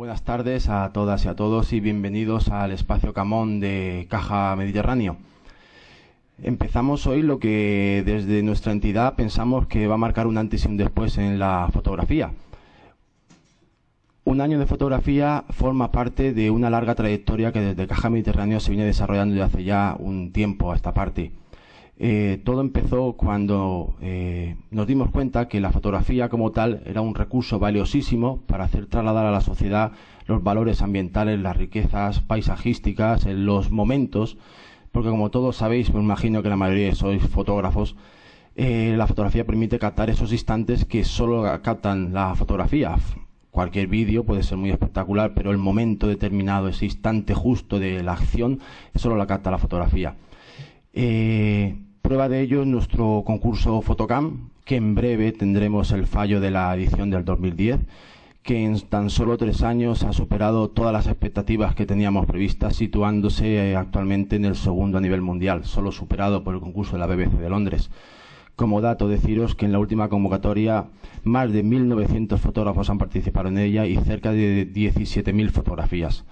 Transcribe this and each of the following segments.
Buenas tardes a todas y a todos y bienvenidos al espacio Camón de Caja Mediterráneo. Empezamos hoy lo que desde nuestra entidad pensamos que va a marcar un antes y un después en la fotografía. Un año de fotografía forma parte de una larga trayectoria que desde Caja Mediterráneo se viene desarrollando desde hace ya un tiempo a esta parte. Todo empezó cuando nos dimos cuenta que la fotografía como tal era un recurso valiosísimo para hacer trasladar a la sociedad los valores ambientales, las riquezas paisajísticas, los momentos, porque como todos sabéis, me imagino que la mayoría sois fotógrafos, la fotografía permite captar esos instantes que solo captan la fotografía. Cualquier vídeo puede ser muy espectacular, pero el momento determinado, ese instante justo de la acción, solo la capta la fotografía. Prueba de ello es nuestro concurso Fotocam, que en breve tendremos el fallo de la edición del 2010, que en tan solo 3 años ha superado todas las expectativas que teníamos previstas, situándose actualmente en el segundo a nivel mundial, solo superado por el concurso de la BBC de Londres. Como dato, deciros que en la última convocatoria más de 1.900 fotógrafos han participado en ella y cerca de 17.000 fotografías.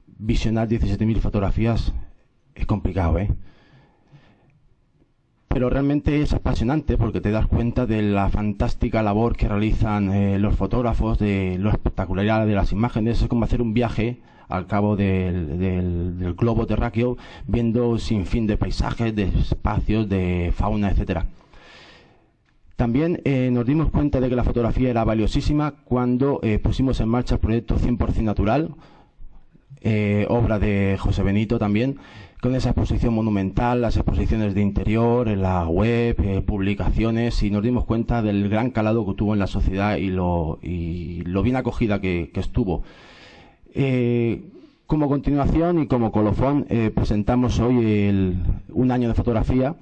Visionar 17.000 fotografías es complicado, pero realmente es apasionante porque te das cuenta de la fantástica labor que realizan los fotógrafos, de lo espectacular de las imágenes. Es como hacer un viaje al cabo del globo terráqueo, viendo sin fin de paisajes, de espacios, de fauna, etcétera. También nos dimos cuenta de que la fotografía era valiosísima cuando pusimos en marcha el proyecto 100% Natural, obra de José Benito también, con esa exposición monumental, las exposiciones de interior, en la web, publicaciones, y nos dimos cuenta del gran calado que tuvo en la sociedad y lo bien acogida que estuvo. Como continuación y como colofón, presentamos hoy un año de fotografía,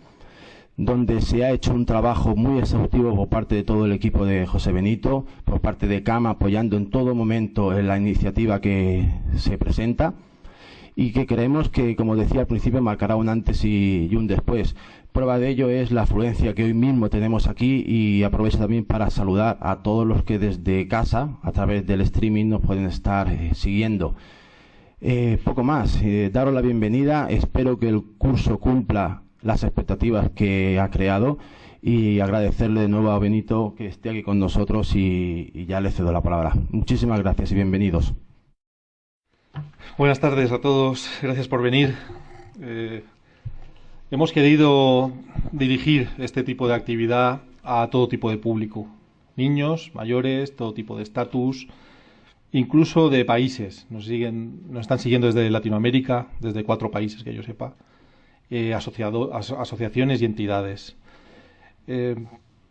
donde se ha hecho un trabajo muy exhaustivo por parte de todo el equipo de José Benito, por parte de CAM, apoyando en todo momento en la iniciativa que se presenta, y que creemos que, como decía al principio, marcará un antes y un después. Prueba de ello es la afluencia que hoy mismo tenemos aquí, y aprovecho también para saludar a todos los que desde casa, a través del streaming, nos pueden estar siguiendo. Poco más, daros la bienvenida, espero que el curso cumpla las expectativas que ha creado, y agradecerle de nuevo a Benito que esté aquí con nosotros, y ya le cedo la palabra. Muchísimas gracias y bienvenidos. Buenas tardes a todos, gracias por venir. Hemos querido dirigir este tipo de actividad a todo tipo de público, niños, mayores, todo tipo de estatus, incluso de países. Nos están siguiendo desde Latinoamérica, desde 4 países que yo sepa, asociaciones y entidades.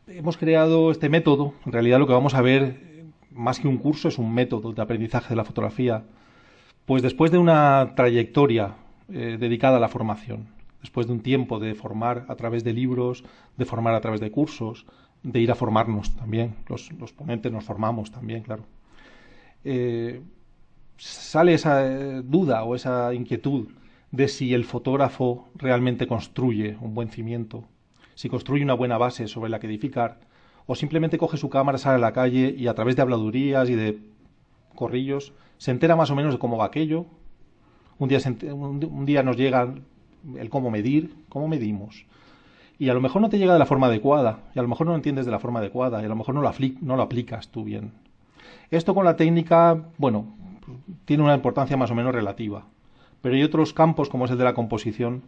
Hemos creado este método. En realidad lo que vamos a ver, más que un curso, es un método de aprendizaje de la fotografía. Pues después de una trayectoria dedicada a la formación, después de un tiempo de formar a través de libros, de formar a través de cursos, de ir a formarnos también, los ponentes nos formamos también, claro. Sale esa duda o esa inquietud de si el fotógrafo realmente construye un buen cimiento, si construye una buena base sobre la que edificar, o simplemente coge su cámara, sale a la calle y a través de habladurías y de corrillos se entera más o menos de cómo va aquello. Un día nos llega el cómo medir, cómo medimos. Y a lo mejor no te llega de la forma adecuada, y a lo mejor no lo entiendes de la forma adecuada, y a lo mejor no lo aplicas tú bien. Esto con la técnica, bueno, tiene una importancia más o menos relativa. Pero hay otros campos, como es el de la composición,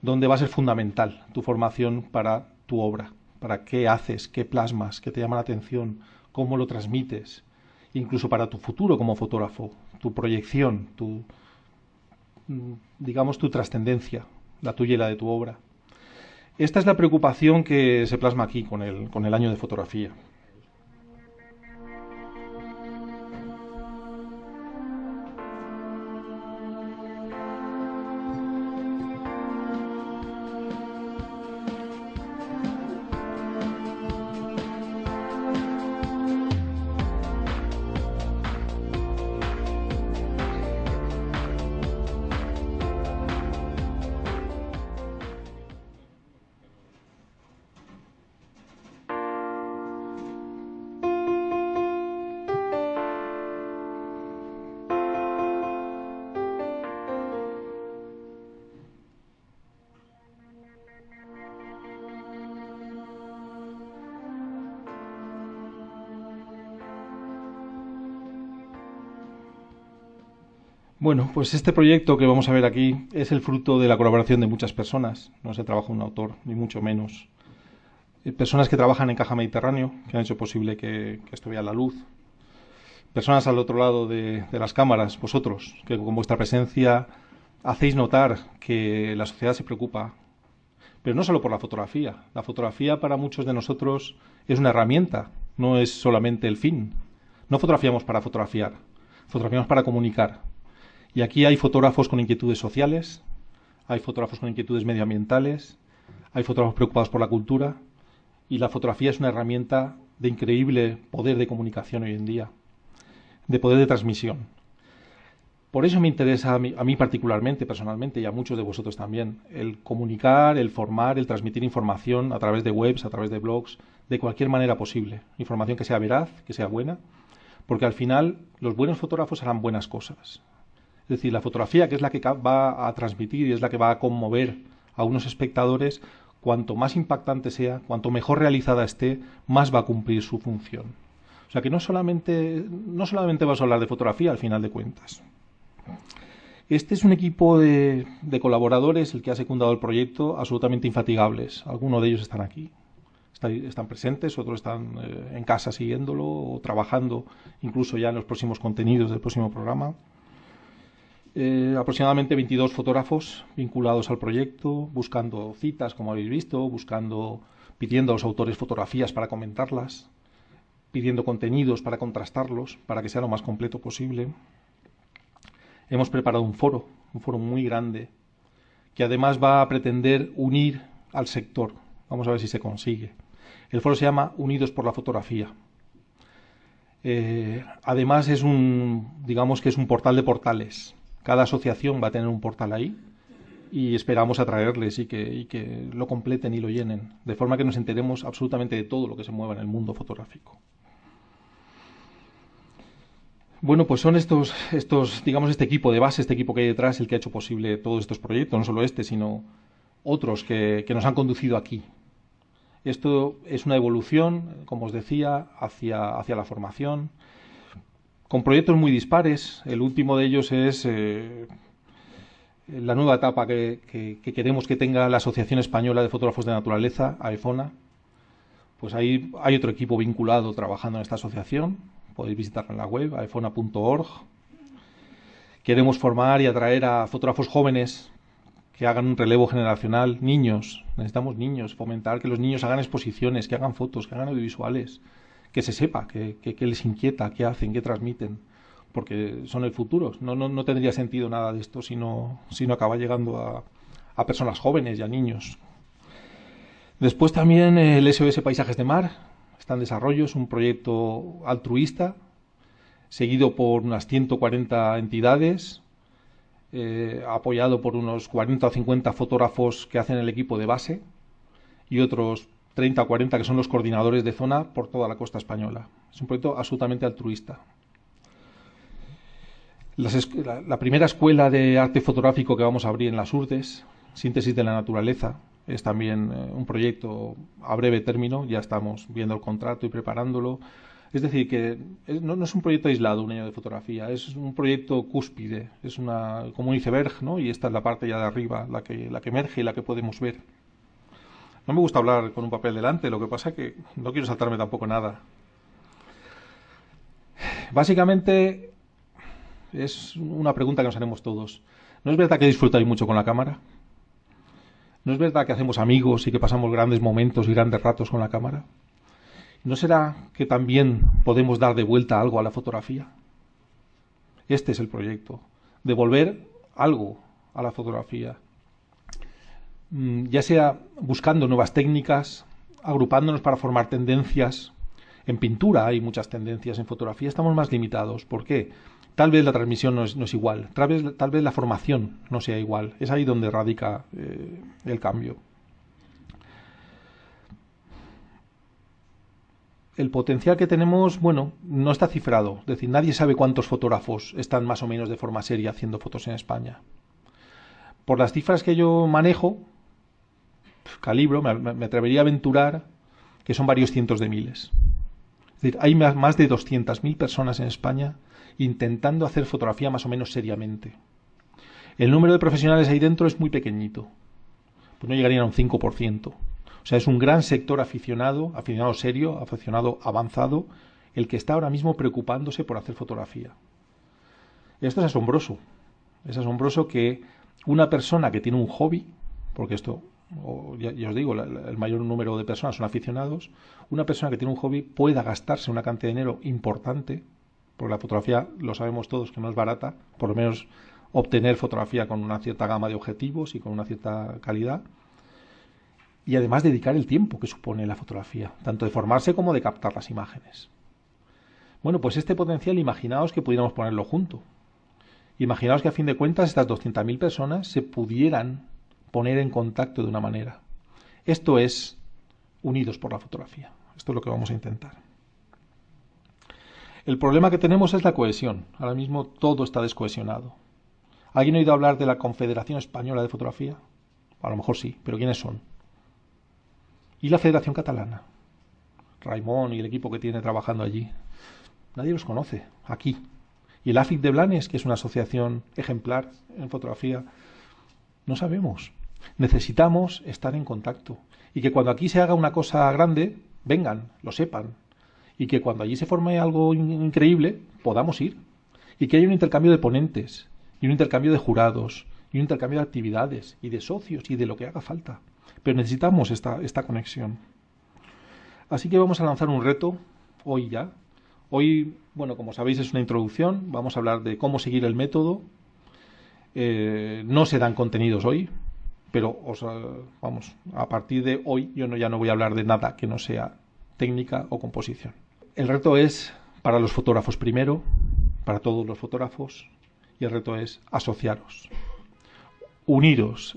donde va a ser fundamental tu formación para tu obra, para qué haces, qué plasmas, qué te llama la atención, cómo lo transmites. Incluso para tu futuro como fotógrafo, tu proyección, digamos tu trascendencia, la tuya y la de tu obra. Esta es la preocupación que se plasma aquí con el año de fotografía. Bueno, pues este proyecto que vamos a ver aquí es el fruto de la colaboración de muchas personas. No se trabaja un autor, ni mucho menos. Personas que trabajan en Caja Mediterráneo, que han hecho posible que esto vea la luz. Personas al otro lado de las cámaras, vosotros, que con vuestra presencia hacéis notar que la sociedad se preocupa. Pero no solo por la fotografía. La fotografía para muchos de nosotros es una herramienta, no es solamente el fin. No fotografiamos para fotografiar, fotografiamos para comunicar. Y aquí hay fotógrafos con inquietudes sociales, hay fotógrafos con inquietudes medioambientales, hay fotógrafos preocupados por la cultura, y la fotografía es una herramienta de increíble poder de comunicación hoy en día, de poder de transmisión. Por eso me interesa a mí particularmente, personalmente, y a muchos de vosotros también, el comunicar, el formar, el transmitir información a través de webs, a través de blogs, de cualquier manera posible. Información que sea veraz, que sea buena, porque al final los buenos fotógrafos harán buenas cosas. Es decir, la fotografía, que es la que va a transmitir y es la que va a conmover a unos espectadores, cuanto más impactante sea, cuanto mejor realizada esté, más va a cumplir su función. O sea que no solamente vas a hablar de fotografía al final de cuentas. Este es un equipo de colaboradores, el que ha secundado el proyecto, absolutamente infatigables. Algunos de ellos están aquí, están presentes, otros están en casa siguiéndolo o trabajando incluso ya en los próximos contenidos del próximo programa. Aproximadamente 22 fotógrafos vinculados al proyecto, buscando citas, como habéis visto, pidiendo a los autores fotografías para comentarlas, pidiendo contenidos para contrastarlos, para que sea lo más completo posible. Hemos preparado un foro muy grande, que además va a pretender unir al sector. Vamos a ver si se consigue. El foro se llama Unidos por la Fotografía. Además digamos que es un portal de portales. Cada asociación va a tener un portal ahí y esperamos atraerles y que lo completen y lo llenen, de forma que nos enteremos absolutamente de todo lo que se mueva en el mundo fotográfico. Bueno, pues son digamos, este equipo de base, este equipo que hay detrás, el que ha hecho posible todos estos proyectos, no solo este, sino otros que nos han conducido aquí. Esto es una evolución, como os decía, hacia la formación, con proyectos muy dispares. El último de ellos es la nueva etapa que queremos que tenga la Asociación Española de Fotógrafos de Naturaleza, AEFONA. Pues ahí hay otro equipo vinculado trabajando en esta asociación. Podéis visitarla en la web, aefona.org. Queremos formar y atraer a fotógrafos jóvenes que hagan un relevo generacional. Niños, necesitamos niños, fomentar que los niños hagan exposiciones, que hagan fotos, que hagan audiovisuales, que se sepa qué les inquieta, qué hacen, qué transmiten, porque son el futuro. No tendría sentido nada de esto si no acaba llegando a personas jóvenes y a niños. Después también el SOS Paisajes de Mar está en desarrollo, es un proyecto altruista, seguido por unas 140 entidades, apoyado por unos 40 o 50 fotógrafos que hacen el equipo de base y otros 30 o 40 que son los coordinadores de zona por toda la costa española. Es un proyecto absolutamente altruista. La primera escuela de arte fotográfico que vamos a abrir en las Urdes, Síntesis de la Naturaleza, es también un proyecto a breve término, ya estamos viendo el contrato y preparándolo. Es decir, que no es un proyecto aislado, un año de fotografía, es un proyecto cúspide, es como un iceberg, ¿no? Y esta es la parte ya de arriba, la que emerge y la que podemos ver. No me gusta hablar con un papel delante, lo que pasa es que no quiero saltarme tampoco nada. Básicamente es una pregunta que nos haremos todos. ¿No es verdad que disfrutáis mucho con la cámara? ¿No es verdad que hacemos amigos y que pasamos grandes momentos y grandes ratos con la cámara? ¿No será que también podemos dar de vuelta algo a la fotografía? Este es el proyecto, devolver algo a la fotografía. Ya sea buscando nuevas técnicas, agrupándonos para formar tendencias. En pintura hay muchas tendencias, en fotografía estamos más limitados. ¿Por qué? Tal vez la transmisión no es igual, tal vez la formación no sea igual. Es ahí donde radica el cambio. El potencial que tenemos, bueno, no está cifrado. Es decir, nadie sabe cuántos fotógrafos están más o menos de forma seria haciendo fotos en España. Por las cifras que yo manejo, calibro, me atrevería a aventurar que son varios cientos de miles. Es decir, hay más de 200.000 personas en España intentando hacer fotografía más o menos seriamente. El número de profesionales ahí dentro es muy pequeñito, pues no llegarían a un 5%. O sea, es un gran sector aficionado, aficionado serio, aficionado avanzado, el que está ahora mismo preocupándose por hacer fotografía. Esto es asombroso. Es asombroso que una persona que tiene un hobby, porque esto, ya os digo, el mayor número de personas son aficionados, una persona que tiene un hobby pueda gastarse una cantidad de dinero importante, porque la fotografía, lo sabemos todos, que no es barata, por lo menos obtener fotografía con una cierta gama de objetivos y con una cierta calidad, y además dedicar el tiempo que supone la fotografía, tanto de formarse como de captar las imágenes. Bueno, pues este potencial, imaginaos que pudiéramos ponerlo junto. Imaginaos que a fin de cuentas estas 200.000 personas se pudieran poner en contacto de una manera. Esto es unidos por la fotografía. Esto es lo que vamos a intentar. El problema que tenemos es la cohesión. Ahora mismo todo está descohesionado. ¿Alguien ha oído hablar de la Confederación Española de Fotografía? A lo mejor sí, pero ¿quiénes son? ¿Y la Federación Catalana? Raimon y el equipo que tiene trabajando allí. Nadie los conoce, aquí. Y el AFIC de Blanes, que es una asociación ejemplar en fotografía, no sabemos. Necesitamos estar en contacto. Y que cuando aquí se haga una cosa grande, vengan, lo sepan. Y que cuando allí se forme algo increíble, podamos ir. Y que haya un intercambio de ponentes, y un intercambio de jurados, y un intercambio de actividades, y de socios, y de lo que haga falta. Pero necesitamos esta conexión. Así que vamos a lanzar un reto hoy ya. Hoy, bueno, como sabéis, es una introducción. Vamos a hablar de cómo seguir el método. No se dan contenidos hoy, pero vamos, a partir de hoy yo ya no voy a hablar de nada que no sea técnica o composición. El reto es para los fotógrafos primero, para todos los fotógrafos, y el reto es asociaros, uniros,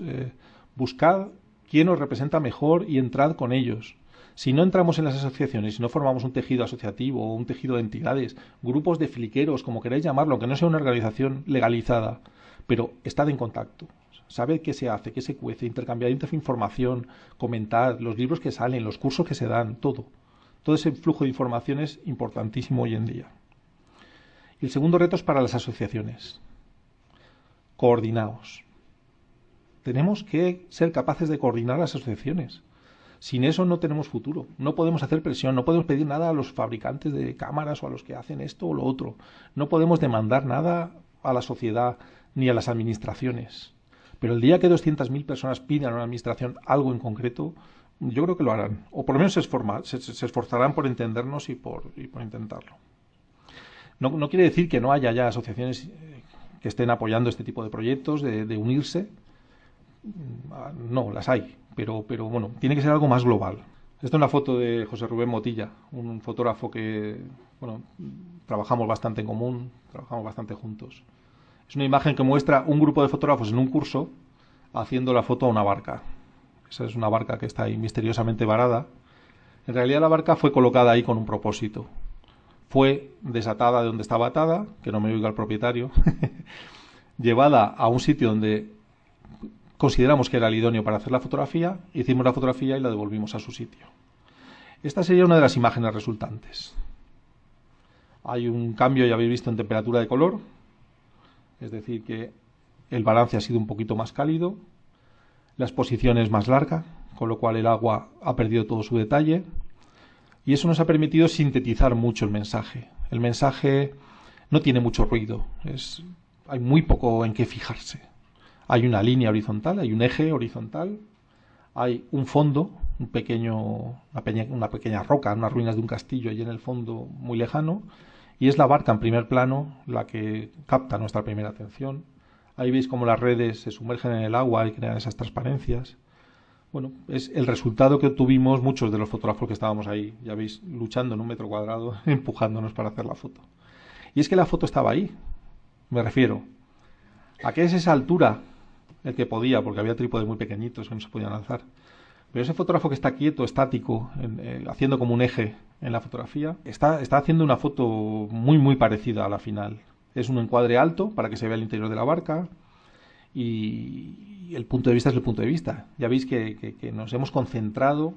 buscad quién os representa mejor y entrad con ellos. Si no entramos en las asociaciones, si no formamos un tejido asociativo o un tejido de entidades, grupos de fliqueros, como queráis llamarlo, aunque no sea una organización legalizada, pero estad en contacto, sabed qué se hace, qué se cuece, intercambiad información, comentad los libros que salen, los cursos que se dan, todo. Todo ese flujo de información es importantísimo hoy en día. Y el segundo reto es para las asociaciones. Coordinaos. Tenemos que ser capaces de coordinar las asociaciones. Sin eso no tenemos futuro. No podemos hacer presión, no podemos pedir nada a los fabricantes de cámaras o a los que hacen esto o lo otro. No podemos demandar nada a la sociedad ni a las administraciones. Pero el día que 200.000 personas pidan a una administración algo en concreto, yo creo que lo harán. O por lo menos se esforzarán por entendernos y por intentarlo. No quiere decir que no haya ya asociaciones que estén apoyando este tipo de proyectos, de unirse. No, las hay, pero bueno, tiene que ser algo más global. Esta es una foto de José Rubén Motilla, un fotógrafo que, bueno, trabajamos bastante en común, trabajamos bastante juntos. Es una imagen que muestra un grupo de fotógrafos en un curso haciendo la foto a una barca. Esa es una barca que está ahí misteriosamente varada. En realidad la barca fue colocada ahí con un propósito. Fue desatada de donde estaba atada, que no me oiga el propietario, llevada a un sitio donde consideramos que era el idóneo para hacer la fotografía, hicimos la fotografía y la devolvimos a su sitio. Esta sería una de las imágenes resultantes. Hay un cambio, ya habéis visto, en temperatura de color, es decir, que el balance ha sido un poquito más cálido, la exposición es más larga, con lo cual el agua ha perdido todo su detalle, y eso nos ha permitido sintetizar mucho el mensaje. El mensaje no tiene mucho ruido, hay muy poco en qué fijarse. Hay una línea horizontal, hay un eje horizontal, hay un fondo, una pequeña roca, unas ruinas de un castillo allí en el fondo muy lejano, y es la barca en primer plano la que capta nuestra primera atención. Ahí veis cómo las redes se sumergen en el agua y crean esas transparencias. Bueno, es el resultado que obtuvimos muchos de los fotógrafos que estábamos ahí, ya veis, luchando en un metro cuadrado, empujándonos para hacer la foto. Y es que la foto estaba ahí, me refiero a que es esa altura el que podía, porque había trípodes muy pequeñitos que no se podían alzar. Pero ese fotógrafo que está quieto, estático, haciendo como un eje en la fotografía, está haciendo una foto muy, muy parecida a la final. Es un encuadre alto para que se vea el interior de la barca y el punto de vista es el punto de vista. Ya veis que nos hemos concentrado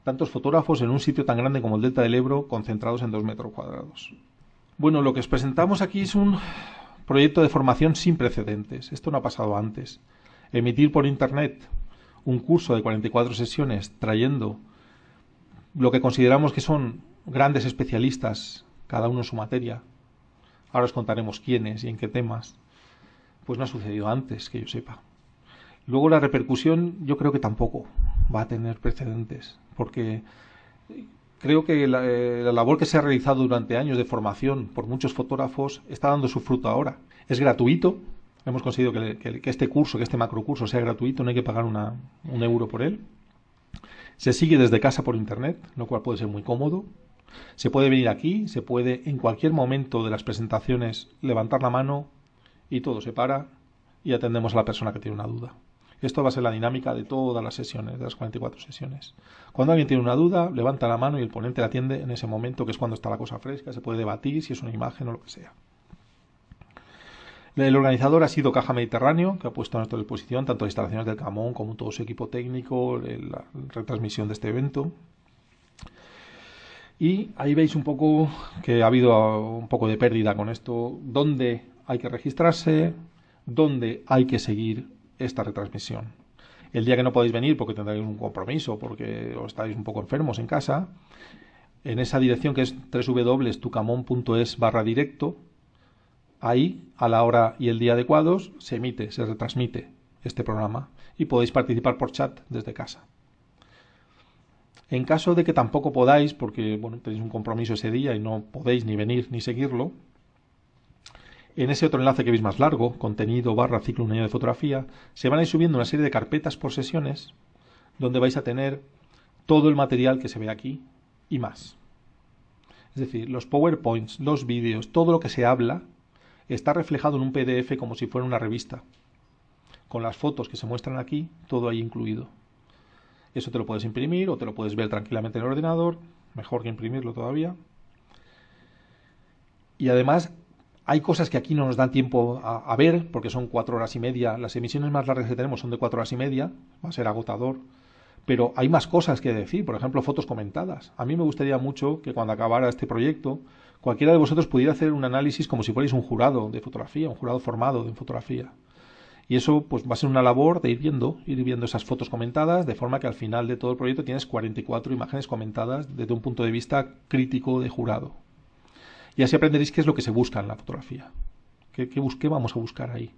tantos fotógrafos en un sitio tan grande como el Delta del Ebro, concentrados en 2 metros cuadrados. Bueno, lo que os presentamos aquí es un proyecto de formación sin precedentes. Esto no ha pasado antes. Emitir por Internet un curso de 44 sesiones trayendo lo que consideramos que son grandes especialistas, cada uno en su materia. Ahora os contaremos quiénes y en qué temas. Pues no ha sucedido antes, que yo sepa. Luego la repercusión yo creo que tampoco va a tener precedentes, porque creo que la labor que se ha realizado durante años de formación por muchos fotógrafos está dando su fruto ahora. Es gratuito, hemos conseguido que este curso, que este macrocurso sea gratuito, no hay que pagar un euro por él. Se sigue desde casa por Internet, lo cual puede ser muy cómodo. Se puede venir aquí, se puede en cualquier momento de las presentaciones levantar la mano y todo se para y atendemos a la persona que tiene una duda. Esto va a ser la dinámica de todas las sesiones, de las 44 sesiones. Cuando alguien tiene una duda, levanta la mano y el ponente la atiende en ese momento, que es cuando está la cosa fresca, se puede debatir si es una imagen o lo que sea. El organizador ha sido Caja Mediterráneo, que ha puesto a nuestra disposición tanto las instalaciones del Camón como todo su equipo técnico, la retransmisión de este evento. Y ahí veis un poco que ha habido un poco de pérdida con esto, dónde hay que registrarse, dónde hay que seguir esta retransmisión. El día que no podéis venir porque tendréis un compromiso, porque os estáis un poco enfermos en casa, en esa dirección que es www.tucamon.es/directo, ahí, a la hora y el día adecuados, se emite, se retransmite este programa y podéis participar por chat desde casa. En caso de que tampoco podáis, porque bueno, tenéis un compromiso ese día y no podéis ni venir ni seguirlo, en ese otro enlace que veis más largo, contenido /ciclo un año de fotografía, se van a ir subiendo una serie de carpetas por sesiones donde vais a tener todo el material que se ve aquí y más. Es decir, los PowerPoints, los vídeos, todo lo que se habla está reflejado en un PDF como si fuera una revista, con las fotos que se muestran aquí, todo ahí incluido. Eso te lo puedes imprimir o te lo puedes ver tranquilamente en el ordenador, mejor que imprimirlo todavía. Y además hay cosas que aquí no nos dan tiempo a ver, porque son 4 horas y media. Las emisiones más largas que tenemos son de 4 horas y media, va a ser agotador. Pero hay más cosas que decir, por ejemplo, fotos comentadas. A mí me gustaría mucho que cuando acabara este proyecto, cualquiera de vosotros pudiera hacer un análisis como si fuerais un jurado de fotografía, un jurado formado de fotografía. Y eso pues va a ser una labor de ir viendo esas fotos comentadas, de forma que al final de todo el proyecto tienes 44 imágenes comentadas desde un punto de vista crítico de jurado. Y así aprenderéis qué es lo que se busca en la fotografía. ¿Qué vamos a buscar ahí?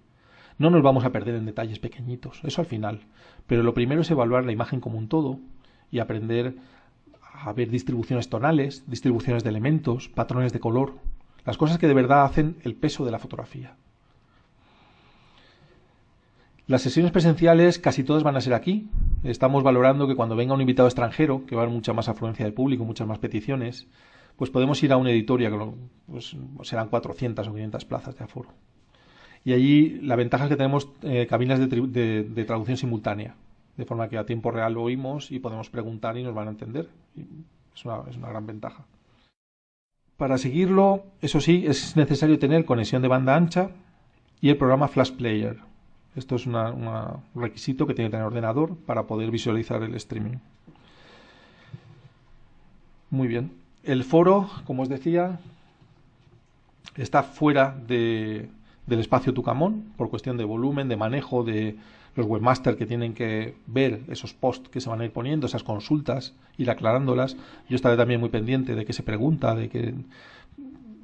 No nos vamos a perder en detalles pequeñitos, eso al final. Pero lo primero es evaluar la imagen como un todo y aprender a ver distribuciones tonales, distribuciones de elementos, patrones de color, las cosas que de verdad hacen el peso de la fotografía. Las sesiones presenciales casi todas van a ser aquí. Estamos valorando que cuando venga un invitado extranjero, que va a haber mucha más afluencia de público, muchas más peticiones, pues podemos ir a una editoria, que pues serán 400 o 500 plazas de aforo. Y allí la ventaja es que tenemos cabinas de traducción simultánea, de forma que a tiempo real lo oímos y podemos preguntar y nos van a entender. Es una gran ventaja. Para seguirlo, eso sí, es necesario tener conexión de banda ancha y el programa Flash Player. Esto es un requisito que tiene que tener ordenador para poder visualizar el streaming. Muy bien. El foro, como os decía, está fuera del espacio Tucamón por cuestión de volumen, de manejo de los webmasters que tienen que ver esos posts que se van a ir poniendo, esas consultas, ir aclarándolas. Yo estaré también muy pendiente de qué se pregunta, de qué...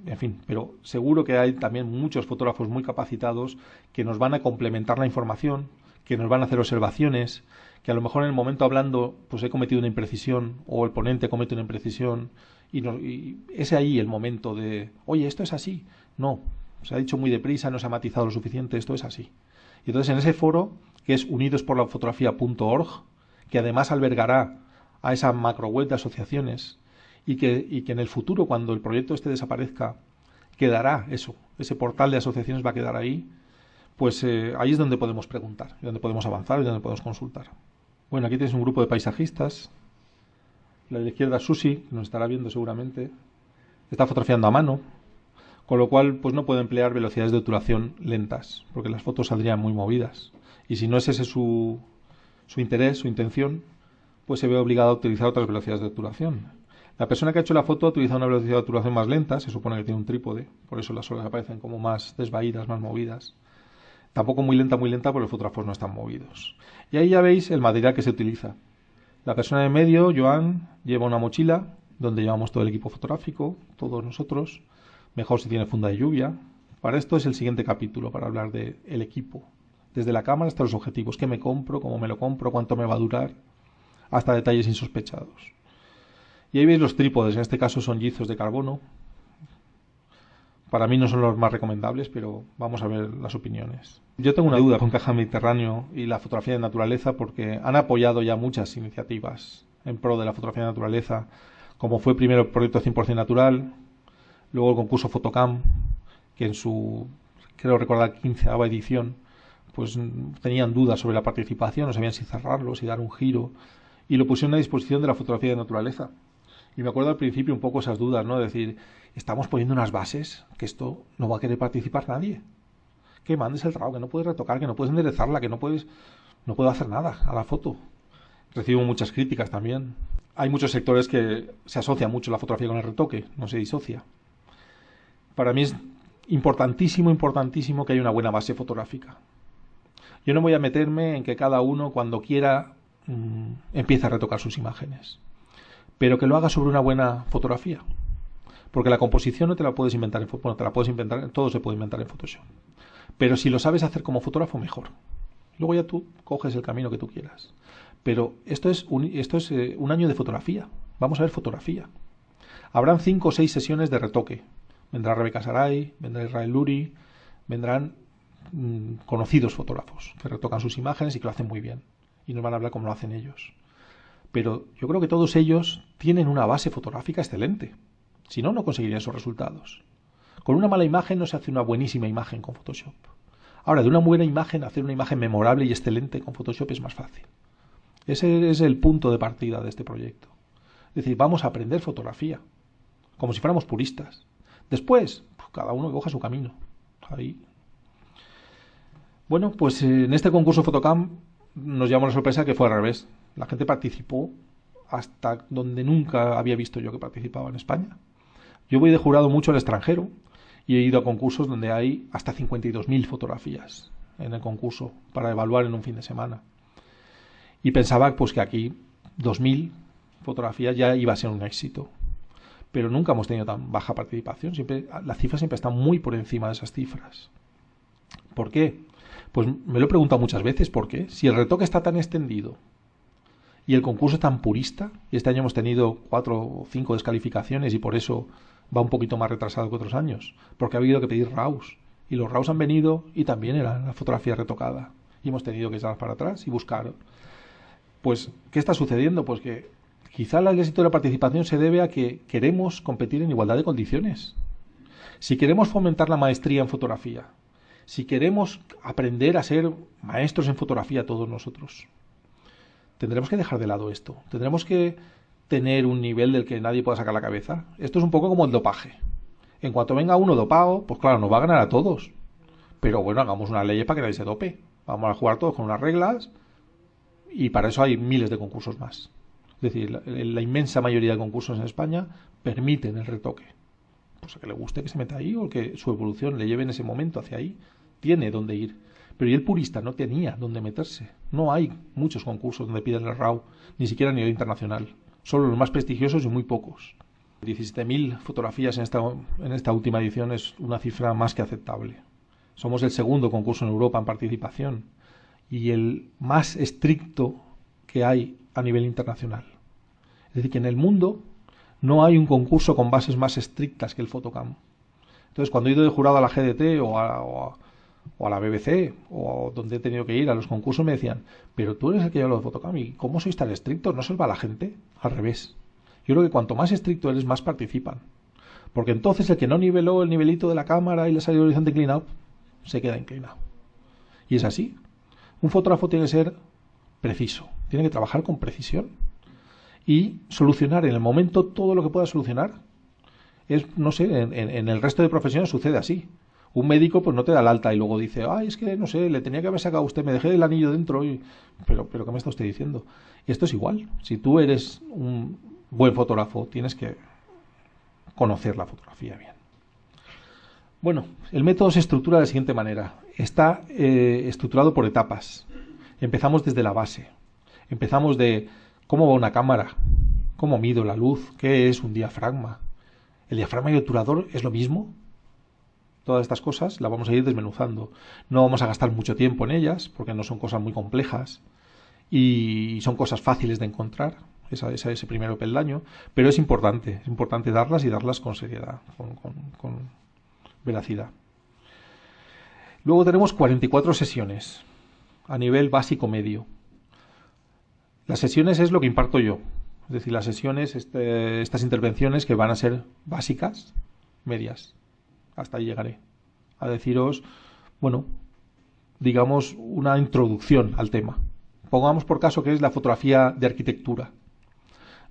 En fin, pero seguro que hay también muchos fotógrafos muy capacitados que nos van a complementar la información, que nos van a hacer observaciones, que a lo mejor en el momento hablando pues he cometido una imprecisión o el ponente comete una imprecisión y es ahí el momento de, oye, esto es así. No, se ha dicho muy deprisa, no se ha matizado lo suficiente, esto es así. Y entonces en ese foro, que es unidosporlafotografía.org, que además albergará a esa macro web de asociaciones y que en el futuro, cuando el proyecto este desaparezca, quedará eso, ese portal de asociaciones va a quedar ahí, pues ahí es donde podemos preguntar, donde podemos avanzar y donde podemos consultar. Bueno, aquí tenéis un grupo de paisajistas. La de la izquierda, Susi, que nos estará viendo seguramente, está fotografiando a mano, con lo cual pues no puede emplear velocidades de obturación lentas, porque las fotos saldrían muy movidas. Y si no es ese su interés, su intención, pues se ve obligado a utilizar otras velocidades de obturación. La persona que ha hecho la foto utiliza una velocidad de obturación más lenta, se supone que tiene un trípode, por eso las olas aparecen como más desvaídas, más movidas. Tampoco muy lenta, porque los fotógrafos no están movidos. Y ahí ya veis el material que se utiliza. La persona de medio, Joan, lleva una mochila donde llevamos todo el equipo fotográfico, todos nosotros, mejor si tiene funda de lluvia. Para esto es el siguiente capítulo, para hablar del equipo. Desde la cámara hasta los objetivos, qué me compro, cómo me lo compro, cuánto me va a durar, hasta detalles insospechados. Y ahí veis los trípodes, en este caso son yizos de carbono. Para mí no son los más recomendables, pero vamos a ver las opiniones. Yo tengo una duda con Caja Mediterráneo y la fotografía de naturaleza, porque han apoyado ya muchas iniciativas en pro de la fotografía de naturaleza, como fue primero el proyecto 100% natural, luego el concurso Fotocam, que en su, creo recordar, 15ª edición, pues tenían dudas sobre la participación, no sabían si cerrarlo, si dar un giro, y lo pusieron a disposición de la fotografía de naturaleza. Y me acuerdo al principio un poco esas dudas, ¿no? De decir, estamos poniendo unas bases que esto no va a querer participar nadie. Que mandes el RAW, que no puedes retocar, que no puedes enderezarla, que no puedo hacer nada a la foto. Recibo muchas críticas también. Hay muchos sectores que se asocia mucho la fotografía con el retoque, no se disocia. Para mí es importantísimo que haya una buena base fotográfica. Yo no voy a meterme en que cada uno cuando quiera empiece a retocar sus imágenes, pero que lo haga sobre una buena fotografía, porque la composición no te la puedes inventar te la puedes inventar, todo se puede inventar en Photoshop, pero si lo sabes hacer como fotógrafo, mejor. Luego ya tú coges el camino que tú quieras, pero esto es un año de fotografía. Vamos a ver fotografía. Habrán 5 o 6 sesiones de retoque. Vendrá Rebeca Saray, vendrá Israel Luri, vendrán conocidos fotógrafos que retocan sus imágenes y que lo hacen muy bien, y nos van a hablar cómo lo hacen ellos. Pero yo creo que todos ellos tienen una base fotográfica excelente. Si no, no conseguirían esos resultados. Con una mala imagen no se hace una buenísima imagen con Photoshop. Ahora, de una buena imagen, hacer una imagen memorable y excelente con Photoshop es más fácil. Ese es el punto de partida de este proyecto. Es decir, vamos a aprender fotografía, como si fuéramos puristas. Después, pues, cada uno coja su camino. Ahí. Bueno, pues en este concurso Fotocam nos llamó la sorpresa que fue al revés. La gente participó hasta donde nunca había visto yo que participaba en España. Yo voy de jurado mucho al extranjero y he ido a concursos donde hay hasta 52.000 fotografías en el concurso para evaluar en un fin de semana. Y pensaba pues que aquí 2.000 fotografías ya iba a ser un éxito. Pero nunca hemos tenido tan baja participación. La cifra siempre está muy por encima de esas cifras. ¿Por qué? Pues me lo he preguntado muchas veces. ¿Por qué? Si el retoque está tan extendido y el concurso es tan purista, y este año hemos tenido 4 o 5 descalificaciones y por eso va un poquito más retrasado que otros años, porque ha habido que pedir RAWs, y los RAWs han venido y también era la fotografía retocada, y hemos tenido que echar para atrás y buscar. Pues, ¿qué está sucediendo? Pues que quizá el éxito de la participación se debe a que queremos competir en igualdad de condiciones. Si queremos fomentar la maestría en fotografía, si queremos aprender a ser maestros en fotografía todos nosotros, tendremos que dejar de lado esto. Tendremos que tener un nivel del que nadie pueda sacar la cabeza. Esto es un poco como el dopaje. En cuanto venga uno dopado, pues claro, nos va a ganar a todos. Pero bueno, hagamos una ley para que nadie se dope. Vamos a jugar todos con unas reglas y para eso hay miles de concursos más. Es decir, la inmensa mayoría de concursos en España permiten el retoque. Pues a que le guste que se meta ahí o que su evolución le lleve en ese momento hacia ahí, tiene dónde ir. Pero y el purista no tenía dónde meterse. No hay muchos concursos donde piden el RAW, ni siquiera a nivel internacional. Solo los más prestigiosos y muy pocos. 17.000 fotografías en esta última edición es una cifra más que aceptable. Somos el segundo concurso en Europa en participación y el más estricto que hay a nivel internacional. Es decir, que en el mundo no hay un concurso con bases más estrictas que el Fotocam. Entonces, cuando he ido de jurado a la GDT o a la BBC o donde he tenido que ir a los concursos, me decían, pero tú eres el que lleva los Fotocam y ¿cómo sois tan estrictos? ¿No se va la gente? Al revés. Yo creo que cuanto más estricto eres, más participan. Porque entonces el que no niveló el nivelito de la cámara y le salió el horizonte inclinado, se queda inclinado. Y es así. Un fotógrafo tiene que ser preciso, tiene que trabajar con precisión y solucionar en el momento todo lo que pueda solucionar. No sé, en el resto de profesiones sucede así. Un médico pues no te da el alta y luego dice, ay, es que no sé, le tenía que haber sacado a usted, me dejé el anillo dentro. Pero ¿qué me está usted diciendo? Esto es igual. Si tú eres un buen fotógrafo, tienes que conocer la fotografía bien. Bueno, el método se estructura de la siguiente manera. Está estructurado por etapas. Empezamos desde la base. Empezamos de cómo va una cámara, cómo mido la luz, qué es un diafragma. ¿El diafragma y el obturador es lo mismo? Todas estas cosas las vamos a ir desmenuzando. No vamos a gastar mucho tiempo en ellas, porque no son cosas muy complejas y son cosas fáciles de encontrar, ese primer peldaño, pero es importante darlas y darlas con seriedad, con veracidad. Luego tenemos 44 sesiones a nivel básico medio. Las sesiones es lo que imparto yo, es decir, las sesiones, estas intervenciones que van a ser básicas, medias. Hasta ahí llegaré a deciros, bueno, digamos, una introducción al tema. Pongamos por caso que es la fotografía de arquitectura.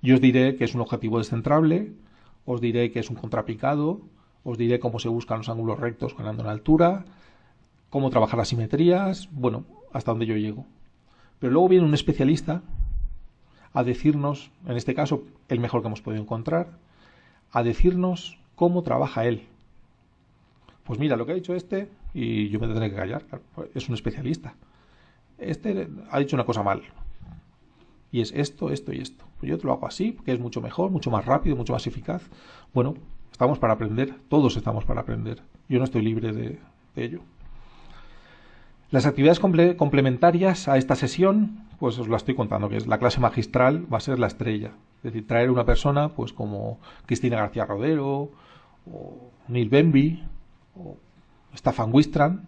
Yo os diré que es un objetivo descentrable, os diré que es un contrapicado, os diré cómo se buscan los ángulos rectos ganando en altura, cómo trabajar las simetrías, bueno, hasta donde yo llego. Pero luego viene un especialista a decirnos, en este caso, el mejor que hemos podido encontrar, a decirnos cómo trabaja él. Pues mira, lo que ha dicho este, y yo me tendré que callar, claro, es un especialista. Este ha dicho una cosa mal. Y es esto, esto y esto. Pues yo te lo hago así, porque es mucho mejor, mucho más rápido, mucho más eficaz. Bueno, estamos para aprender, todos estamos para aprender. Yo no estoy libre de ello. Las actividades complementarias a esta sesión, pues os la estoy contando, que es la clase magistral, va a ser la estrella. Es decir, traer una persona, pues como Cristina García Rodero, o Neil Benby, o Staffan Wistran,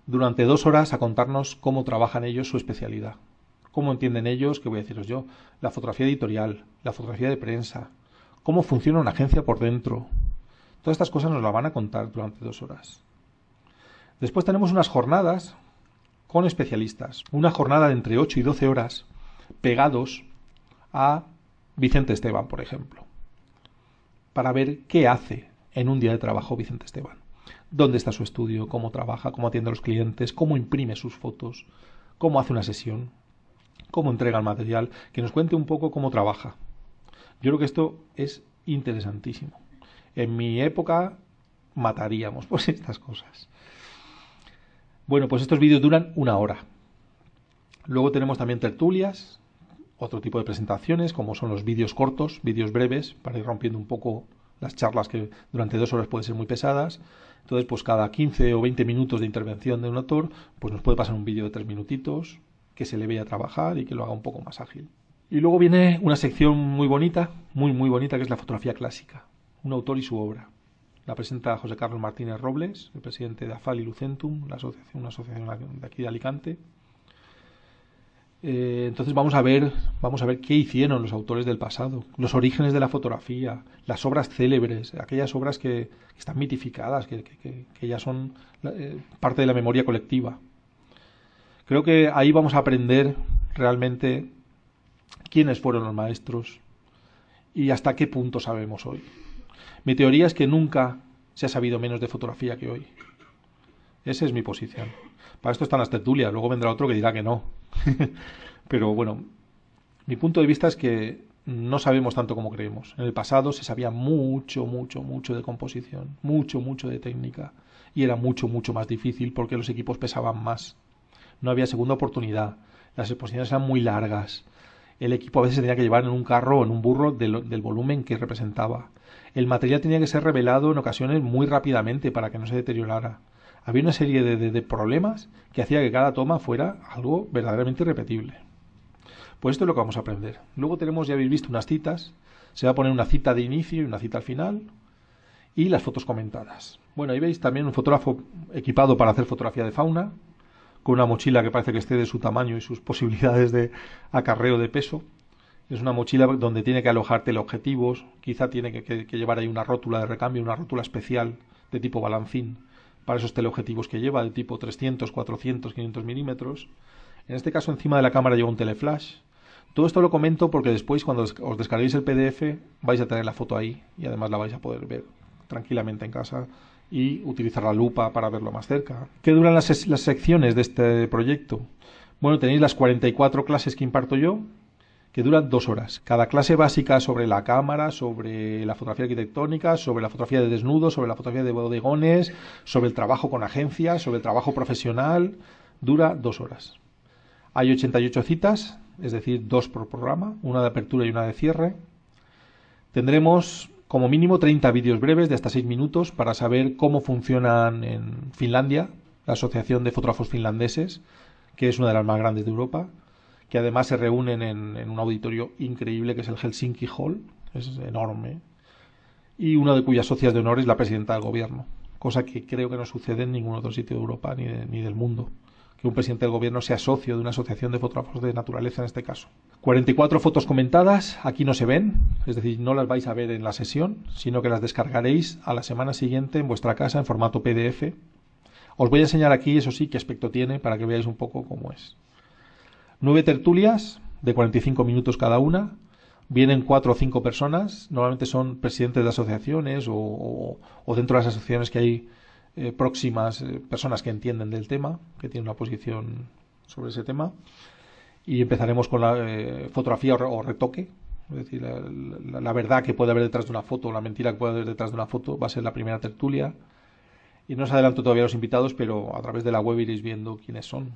durante 2 horas a contarnos cómo trabajan ellos su especialidad. Cómo entienden ellos, que voy a deciros yo, la fotografía editorial, la fotografía de prensa, cómo funciona una agencia por dentro. Todas estas cosas nos las van a contar durante 2 horas. Después tenemos unas jornadas con especialistas. Una jornada de entre 8 y 12 horas pegados a Vicente Esteban, por ejemplo, para ver qué hace en un día de trabajo Vicente Esteban. Dónde está su estudio, cómo trabaja, cómo atiende a los clientes, cómo imprime sus fotos, cómo hace una sesión, cómo entrega el material, que nos cuente un poco cómo trabaja. Yo creo que esto es interesantísimo. En mi época mataríamos por estas cosas. Bueno, pues estos vídeos duran 1 hora. Luego tenemos también tertulias, otro tipo de presentaciones, como son los vídeos cortos, vídeos breves, para ir rompiendo un poco las charlas que durante 2 horas pueden ser muy pesadas. Entonces, pues cada 15 o 20 minutos de intervención de un autor, pues nos puede pasar un vídeo de 3 minutitos, que se le vea trabajar y que lo haga un poco más ágil. Y luego viene una sección muy bonita, muy bonita, que es la fotografía clásica, un autor y su obra. La presenta José Carlos Martínez Robles, el presidente de AFAL y Lucentum, una asociación de aquí de Alicante. Entonces vamos a ver qué hicieron los autores del pasado, los orígenes de la fotografía, las obras célebres, aquellas obras que están mitificadas, que ya son parte de la memoria colectiva. Creo que ahí vamos a aprender realmente quiénes fueron los maestros y hasta qué punto sabemos hoy. Mi teoría es que nunca se ha sabido menos de fotografía que hoy. Esa es mi posición. Para esto están las tertulias, luego vendrá otro que dirá que no. Pero bueno, mi punto de vista es que no sabemos tanto como creemos. En el pasado se sabía mucho de composición, mucho de técnica, y era mucho más difícil porque los equipos pesaban más. No había segunda oportunidad, las exposiciones eran muy largas, el equipo a veces se tenía que llevar en un carro o en un burro del volumen que representaba. El material tenía que ser revelado en ocasiones muy rápidamente para que no se deteriorara. Había una serie de problemas que hacía que cada toma fuera algo verdaderamente irrepetible. Pues esto es lo que vamos a aprender. Luego tenemos, ya habéis visto, unas citas. Se va a poner una cita de inicio y una cita al final. Y las fotos comentadas. Bueno, ahí veis también un fotógrafo equipado para hacer fotografía de fauna, con una mochila que parece que esté de su tamaño y sus posibilidades de acarreo de peso. Es una mochila donde tiene que alojar teleobjetivos, quizá tiene que llevar ahí una rótula de recambio, una rótula especial de tipo balancín para esos teleobjetivos que lleva, de tipo 300, 400, 500 milímetros. En este caso, encima de la cámara lleva un teleflash. Todo esto lo comento porque después, cuando os descarguéis el PDF, vais a tener la foto ahí y además la vais a poder ver tranquilamente en casa y utilizar la lupa para verlo más cerca. ¿Qué duran las secciones de este proyecto? Bueno, tenéis las 44 clases que imparto yo, que duran 2 horas. Cada clase básica sobre la cámara, sobre la fotografía arquitectónica, sobre la fotografía de desnudos, sobre la fotografía de bodegones, sobre el trabajo con agencias, sobre el trabajo profesional, dura 2 horas. Hay 88 citas, es decir, 2 por programa, una de apertura y una de cierre. Tendremos como mínimo 30 vídeos breves de hasta 6 minutos para saber cómo funcionan en Finlandia, la Asociación de Fotógrafos Finlandeses, que es una de las más grandes de Europa, que además se reúnen en un auditorio increíble que es el Helsinki Hall, es enorme, y una de cuyas socias de honor es la presidenta del gobierno, cosa que creo que no sucede en ningún otro sitio de Europa ni del mundo, que un presidente del gobierno sea socio de una asociación de fotógrafos de naturaleza en este caso. 44 fotos comentadas, aquí no se ven, es decir, no las vais a ver en la sesión, sino que las descargaréis a la semana siguiente en vuestra casa en formato PDF. Os voy a enseñar aquí, eso sí, qué aspecto tiene para que veáis un poco cómo es. 9 tertulias de 45 minutos cada una. Vienen 4 o 5 personas, normalmente son presidentes de asociaciones o dentro de las asociaciones que hay próximas personas que entienden del tema, que tienen una posición sobre ese tema. Y empezaremos con la fotografía o retoque, es decir, la verdad que puede haber detrás de una foto, la mentira que puede haber detrás de una foto, va a ser la primera tertulia. Y no os adelanto todavía a los invitados, pero a través de la web iréis viendo quiénes son.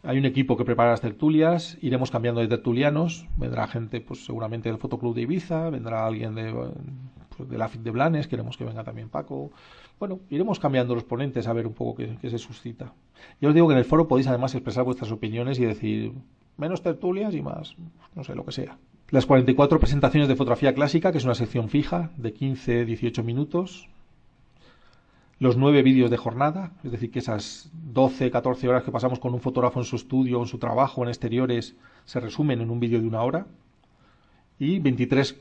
Hay un equipo que prepara las tertulias, iremos cambiando de tertulianos, vendrá gente pues seguramente del Fotoclub de Ibiza, vendrá alguien de la FIT de Blanes, queremos que venga también Paco. Bueno, iremos cambiando los ponentes a ver un poco qué se suscita. Yo os digo que en el foro podéis además expresar vuestras opiniones y decir menos tertulias y más, no sé, lo que sea. Las 44 presentaciones de fotografía clásica, que es una sección fija de 15-18 minutos. Los 9 vídeos de jornada, es decir, que esas 12-14 horas que pasamos con un fotógrafo en su estudio, en su trabajo, en exteriores, se resumen en un vídeo de 1 hora. Y 23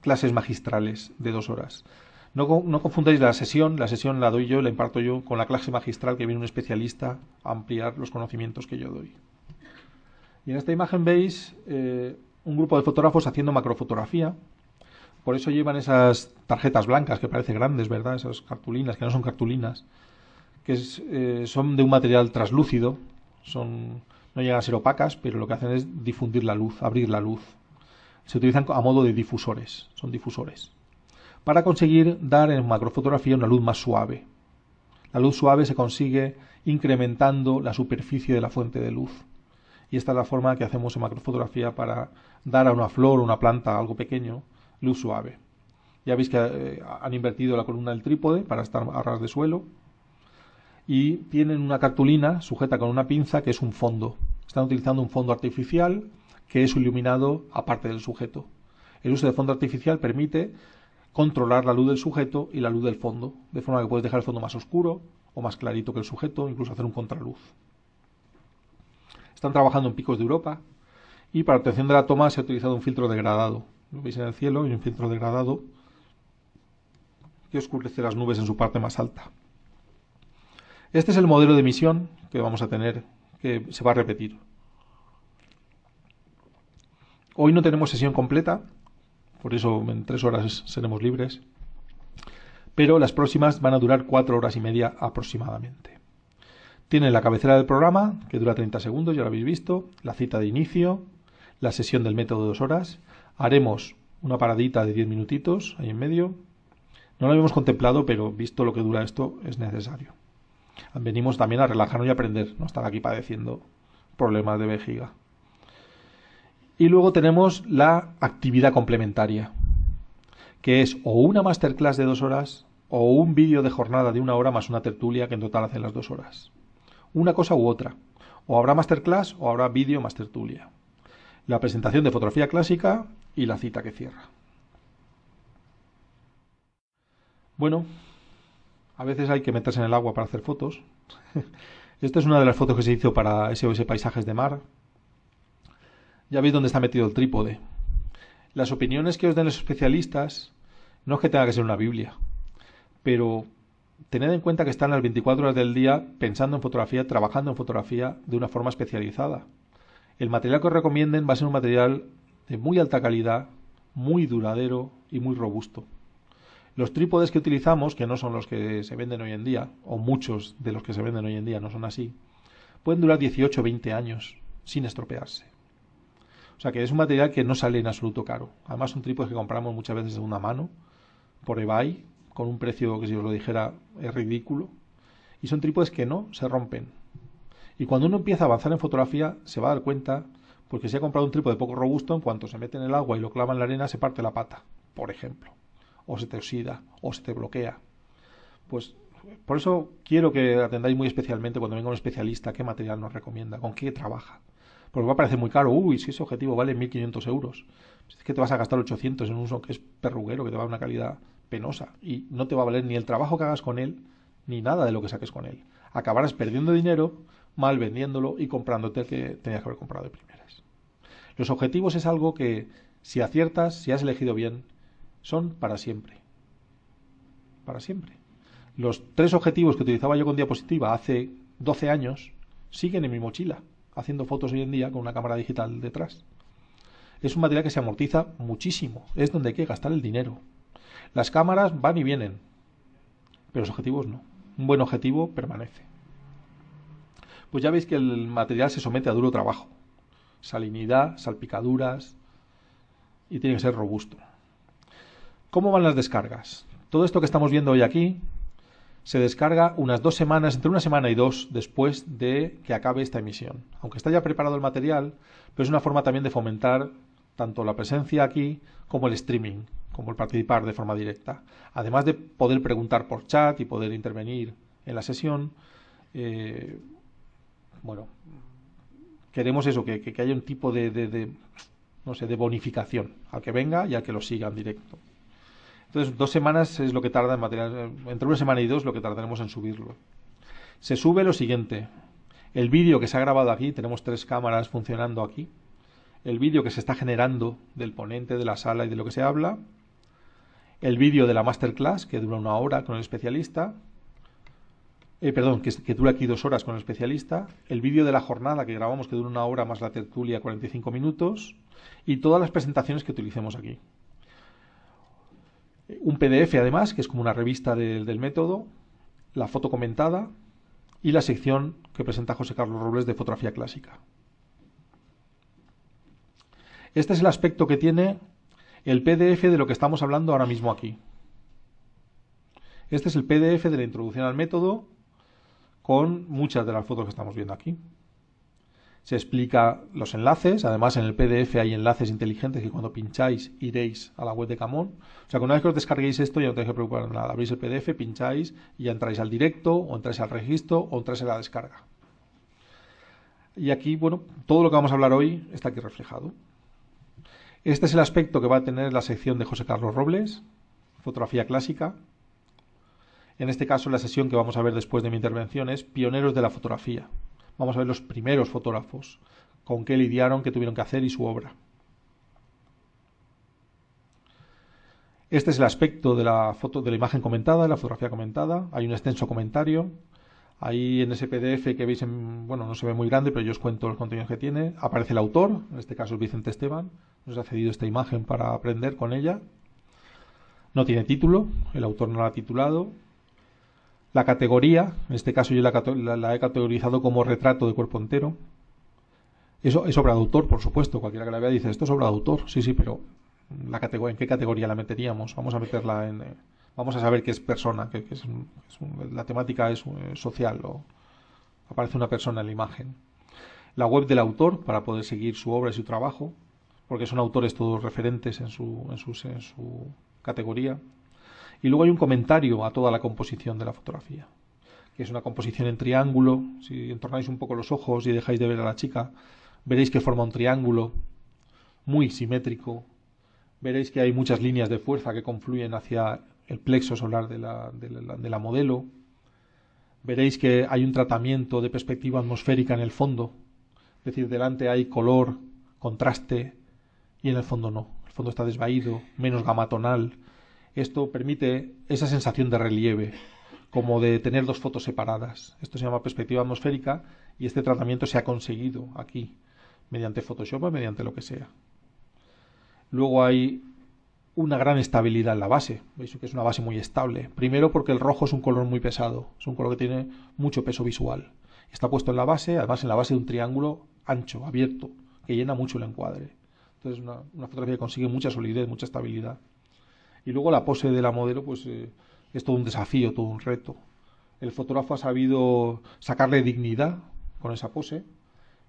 clases magistrales de 2 horas. No confundáis la sesión la doy yo, la imparto yo, con la clase magistral que viene un especialista a ampliar los conocimientos que yo doy. Y en esta imagen veis un grupo de fotógrafos haciendo macrofotografía. Por eso llevan esas tarjetas blancas que parecen grandes, ¿verdad? Esas cartulinas, que no son cartulinas, que son de un material translúcido, no llegan a ser opacas, pero lo que hacen es difundir la luz, abrir la luz. Se utilizan a modo de difusores, son difusores, para conseguir dar en macrofotografía una luz más suave. La luz suave se consigue incrementando la superficie de la fuente de luz. Y esta es la forma que hacemos en macrofotografía para dar a una flor o una planta, algo pequeño, luz suave. Ya veis que han invertido la columna del trípode para estar a ras de suelo y tienen una cartulina sujeta con una pinza que es un fondo. Están utilizando un fondo artificial que es iluminado aparte del sujeto. El uso de fondo artificial permite controlar la luz del sujeto y la luz del fondo, de forma que puedes dejar el fondo más oscuro o más clarito que el sujeto, incluso hacer un contraluz. Están trabajando en picos de Europa y para obtención de la toma se ha utilizado un filtro degradado. Lo veis en el cielo, hay un filtro degradado que oscurece las nubes en su parte más alta. Este es el modelo de emisión que vamos a tener, que se va a repetir. Hoy no tenemos sesión completa, por eso en 3 horas seremos libres, pero las próximas van a durar 4 horas y media aproximadamente. Tienen la cabecera del programa, que dura 30 segundos, ya lo habéis visto, la cita de inicio, la sesión del método de 2 horas. Haremos una paradita de 10 minutitos ahí en medio. No lo habíamos contemplado, pero visto lo que dura esto, es necesario. Venimos también a relajarnos y aprender, no estar aquí padeciendo problemas de vejiga. Y luego tenemos la actividad complementaria, que es o una masterclass de 2 horas o un vídeo de jornada de 1 hora más una tertulia que en total hacen las 2 horas. Una cosa u otra. O habrá masterclass o habrá vídeo más tertulia. La presentación de fotografía clásica y la cita que cierra. Bueno, a veces hay que meterse en el agua para hacer fotos. Esta es una de las fotos que se hizo para SOS Paisajes de Mar. Ya veis dónde está metido el trípode. Las opiniones que os den los especialistas no es que tenga que ser una Biblia, pero tened en cuenta que están las 24 horas del día pensando en fotografía, trabajando en fotografía de una forma especializada. El material que os recomienden va a ser un material de muy alta calidad, muy duradero y muy robusto. Los trípodes que utilizamos, que no son los que se venden hoy en día, o muchos de los que se venden hoy en día no son así, pueden durar 18 o 20 años sin estropearse. O sea que es un material que no sale en absoluto caro. Además son trípodes que compramos muchas veces de segunda mano, por eBay, con un precio que si os lo dijera es ridículo. Y son trípodes que no se rompen. Y cuando uno empieza a avanzar en fotografía se va a dar cuenta, porque si ha comprado un trípode poco robusto, en cuanto se mete en el agua y lo clava en la arena se parte la pata, por ejemplo. O se te oxida, o se te bloquea. Pues por eso quiero que atendáis muy especialmente cuando venga un especialista qué material nos recomienda, con qué trabaja. Porque va a parecer muy caro. Uy, si ese objetivo vale 1.500 euros. Es que te vas a gastar 800 en un uso que es perruguero, que te va a dar una calidad penosa. Y no te va a valer ni el trabajo que hagas con él, ni nada de lo que saques con él. Acabarás perdiendo dinero, mal vendiéndolo y comprándote el que tenías que haber comprado de primeras. Los objetivos es algo que, si aciertas, si has elegido bien, son para siempre. Para siempre. Los 3 objetivos que utilizaba yo con diapositiva hace 12 años siguen en mi mochila, haciendo fotos hoy en día con una cámara digital detrás. Es un material que se amortiza muchísimo. Es donde hay que gastar el dinero. Las cámaras van y vienen, pero los objetivos no. Un buen objetivo permanece. Pues ya veis que el material se somete a duro trabajo. Salinidad, salpicaduras y tiene que ser robusto. ¿Cómo van las descargas? Todo esto que estamos viendo hoy aquí se descarga unas 2 semanas, entre 1 semana y 2 después de que acabe esta emisión. Aunque está ya preparado el material, pero es una forma también de fomentar tanto la presencia aquí como el streaming, como el participar de forma directa. Además de poder preguntar por chat y poder intervenir en la sesión, bueno, queremos eso, que haya un tipo no sé, de bonificación al que venga y al que lo siga en directo. Entonces, 2 semanas es lo que tarda en material, entre 1 semana y 2 lo que tardaremos en subirlo. Se sube lo siguiente: el vídeo que se ha grabado aquí, tenemos 3 cámaras funcionando aquí, el vídeo que se está generando del ponente, de la sala y de lo que se habla, el vídeo de la masterclass, que dura 1 hora con el especialista, que dura aquí 2 horas con el especialista, el vídeo de la jornada que grabamos, que dura 1 hora más la tertulia, 45 minutos, y todas las presentaciones que utilicemos aquí. Un PDF además, que es como una revista del método, la foto comentada y la sección que presenta José Carlos Robles de fotografía clásica. Este es el aspecto que tiene el PDF de lo que estamos hablando ahora mismo aquí. Este es el PDF de la introducción al método con muchas de las fotos que estamos viendo aquí. Se explica los enlaces, además en el PDF hay enlaces inteligentes que cuando pincháis iréis a la web de Camón. O sea que una vez que os descarguéis esto ya no tenéis que preocupar nada. Abrís el PDF, pincháis y ya entráis al directo, o entráis al registro, o entráis en la descarga. Y aquí, bueno, todo lo que vamos a hablar hoy está aquí reflejado. Este es el aspecto que va a tener la sección de José Carlos Robles, fotografía clásica. En este caso, la sesión que vamos a ver después de mi intervención es Pioneros de la fotografía. Vamos a ver los primeros fotógrafos, con qué lidiaron, qué tuvieron que hacer y su obra. Este es el aspecto de la imagen comentada, de la fotografía comentada. Hay un extenso comentario. Ahí en ese PDF que veis, bueno, no se ve muy grande, pero yo os cuento los contenidos que tiene. Aparece el autor, en este caso es Vicente Esteban. Nos ha cedido esta imagen para aprender con ella. No tiene título, el autor no la ha titulado. La categoría, en este caso yo la he categorizado como retrato de cuerpo entero. Eso es obra de autor, por supuesto. Cualquiera que la vea dice, esto es obra de autor. Sí, pero ¿en qué categoría la meteríamos? Vamos a meterla vamos a saber qué es persona, la temática es social, o aparece una persona en la imagen. La web del autor, para poder seguir su obra y su trabajo, porque son autores todos referentes en su categoría. Y luego hay un comentario a toda la composición de la fotografía, que es una composición en triángulo. Si entornáis un poco los ojos y dejáis de ver a la chica, veréis que forma un triángulo muy simétrico. Veréis que hay muchas líneas de fuerza que confluyen hacia el plexo solar de la modelo. Veréis que hay un tratamiento de perspectiva atmosférica en el fondo. Es decir, delante hay color, contraste, y en el fondo no. El fondo está desvaído, menos gamatonal. Esto permite esa sensación de relieve, como de tener 2 fotos separadas. Esto se llama perspectiva atmosférica y este tratamiento se ha conseguido aquí, mediante Photoshop o mediante lo que sea. Luego hay una gran estabilidad en la base. Veis que es una base muy estable. Primero porque el rojo es un color muy pesado, es un color que tiene mucho peso visual. Está puesto en la base, además en la base de un triángulo ancho, abierto, que llena mucho el encuadre. Entonces una fotografía que consigue mucha solidez, mucha estabilidad. Y luego la pose de la modelo, pues es todo un desafío, todo un reto. El fotógrafo ha sabido sacarle dignidad con esa pose,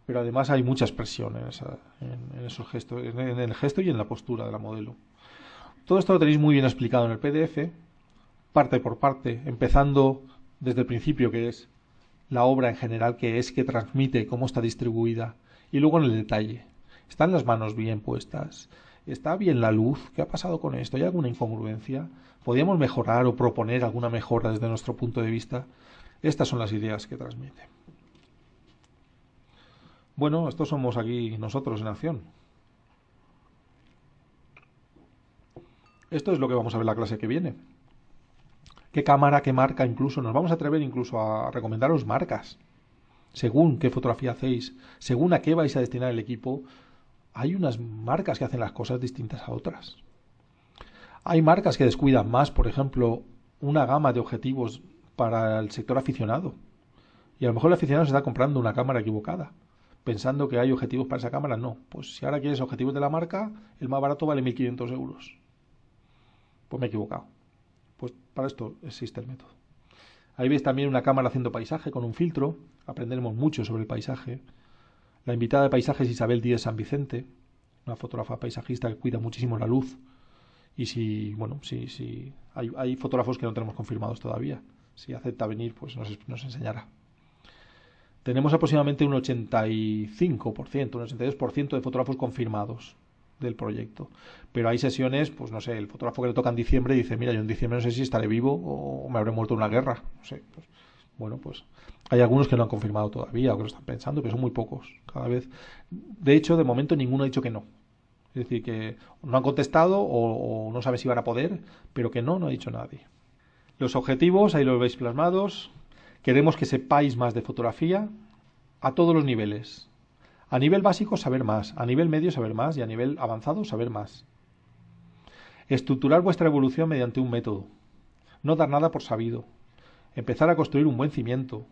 pero además hay mucha expresión en esos gestos, en el gesto y en la postura de la modelo. Todo esto lo tenéis muy bien explicado en el PDF, parte por parte, empezando desde el principio, que es la obra en general, que es, que transmite, cómo está distribuida, y luego en el detalle. ¿Están las manos bien puestas? ¿Está bien la luz? ¿Qué ha pasado con esto? ¿Hay alguna incongruencia? ¿Podríamos mejorar o proponer alguna mejora desde nuestro punto de vista? Estas son las ideas que transmite. Bueno, estos somos aquí nosotros en acción. Esto es lo que vamos a ver la clase que viene. ¿Qué cámara, qué marca? Incluso nos vamos a atrever incluso a recomendaros marcas. Según qué fotografía hacéis, según a qué vais a destinar el equipo, hay unas marcas que hacen las cosas distintas a otras. Hay marcas que descuidan más, por ejemplo, una gama de objetivos para el sector aficionado. Y a lo mejor el aficionado se está comprando una cámara equivocada, pensando que hay objetivos para esa cámara. No, pues si ahora quieres objetivos de la marca, el más barato vale 1.500 euros. Pues me he equivocado. Pues para esto existe el método. Ahí veis también una cámara haciendo paisaje con un filtro. Aprenderemos mucho sobre el paisaje. La invitada de paisaje es Isabel Díez San Vicente, una fotógrafa paisajista que cuida muchísimo la luz. Y si hay fotógrafos que no tenemos confirmados todavía. Si acepta venir, pues nos enseñará. Tenemos aproximadamente un 85%, un 82% de fotógrafos confirmados del proyecto. Pero hay sesiones, pues no sé, el fotógrafo que le toca en diciembre dice, mira, yo en diciembre no sé si estaré vivo o me habré muerto en una guerra. No sé, pues, bueno, pues hay algunos que no han confirmado todavía o que lo están pensando, pero son muy pocos cada vez. De hecho, de momento ninguno ha dicho que no. Es decir, que no han contestado o no sabe si van a poder, pero que no ha dicho nadie. Los objetivos, ahí los veis plasmados. Queremos que sepáis más de fotografía a todos los niveles. A nivel básico, saber más. A nivel medio, saber más. Y a nivel avanzado, saber más. Estructurar vuestra evolución mediante un método. No dar nada por sabido. Empezar a construir un buen cimiento.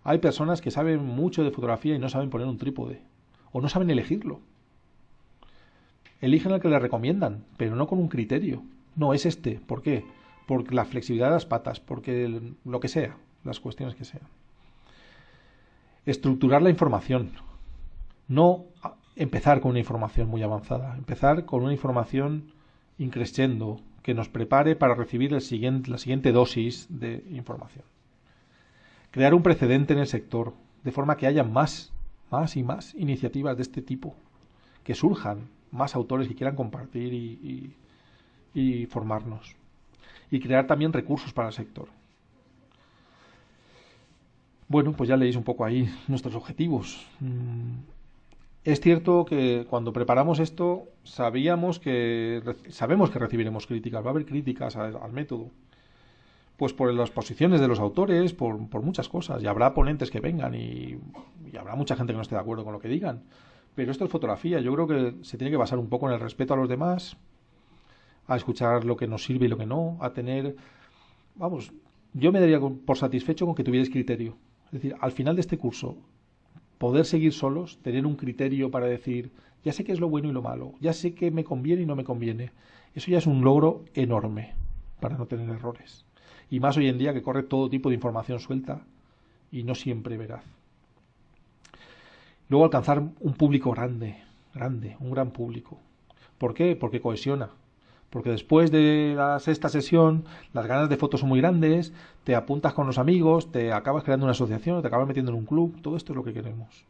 Hay personas que saben mucho de fotografía y no saben poner un trípode. O no saben elegirlo. Eligen el que les recomiendan, pero no con un criterio. No, es este. ¿Por qué? Porque la flexibilidad de las patas, porque lo que sea, las cuestiones que sean. Estructurar la información. No empezar con una información muy avanzada, empezar con una información increscendo que nos prepare para recibir la siguiente dosis de información. Crear un precedente en el sector, de forma que haya más y más iniciativas de este tipo, que surjan más autores que quieran compartir y formarnos. Y crear también recursos para el sector. Bueno, pues ya leéis un poco ahí nuestros objetivos. Es cierto que cuando preparamos esto sabemos que recibiremos críticas, va a haber críticas al método. Pues por las posiciones de los autores, por muchas cosas. Y habrá ponentes que vengan y habrá mucha gente que no esté de acuerdo con lo que digan. Pero esto es fotografía. Yo creo que se tiene que basar un poco en el respeto a los demás, a escuchar lo que nos sirve y lo que no, a tener... Vamos, yo me daría por satisfecho con que tuvierais criterio. Es decir, al final de este curso, poder seguir solos, tener un criterio para decir, ya sé qué es lo bueno y lo malo, ya sé qué me conviene y no me conviene. Eso ya es un logro enorme para no tener errores. Y más hoy en día que corre todo tipo de información suelta y no siempre veraz. Luego alcanzar un público grande, un gran público. ¿Por qué? Porque cohesiona. Porque después de la sexta sesión, las ganas de fotos son muy grandes, te apuntas con los amigos, te acabas creando una asociación, te acabas metiendo en un club, todo esto es lo que queremos.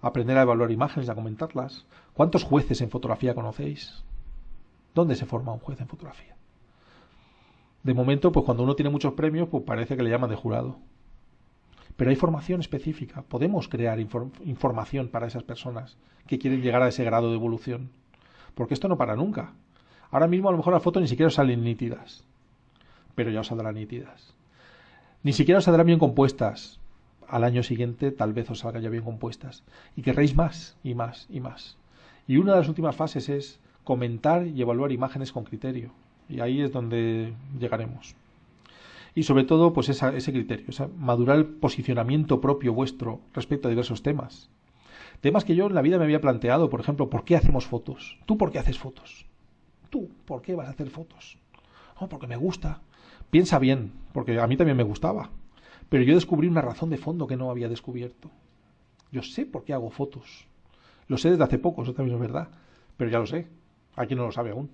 Aprender a evaluar imágenes y a comentarlas. ¿Cuántos jueces en fotografía conocéis? ¿Dónde se forma un juez en fotografía? De momento, pues cuando uno tiene muchos premios, pues parece que le llaman de jurado. Pero hay formación específica. Podemos crear información para esas personas que quieren llegar a ese grado de evolución. Porque esto no para nunca. Ahora mismo a lo mejor las fotos ni siquiera os salen nítidas, pero ya os saldrán nítidas. Ni siquiera os saldrán bien compuestas. Al año siguiente tal vez os salgan ya bien compuestas. Y querréis más y más y más. Y una de las últimas fases es comentar y evaluar imágenes con criterio. Y ahí es donde llegaremos. Y sobre todo, pues ese criterio, madurar el posicionamiento propio vuestro respecto a diversos temas. Temas que yo en la vida me había planteado, por ejemplo, ¿por qué hacemos fotos? ¿Tú por qué haces fotos? ¿Tú por qué vas a hacer fotos? No, porque me gusta. Piensa bien, porque a mí también me gustaba. Pero yo descubrí una razón de fondo que no había descubierto. Yo sé por qué hago fotos. Lo sé desde hace poco, eso también es verdad. Pero ya lo sé. Hay quien no lo sabe aún.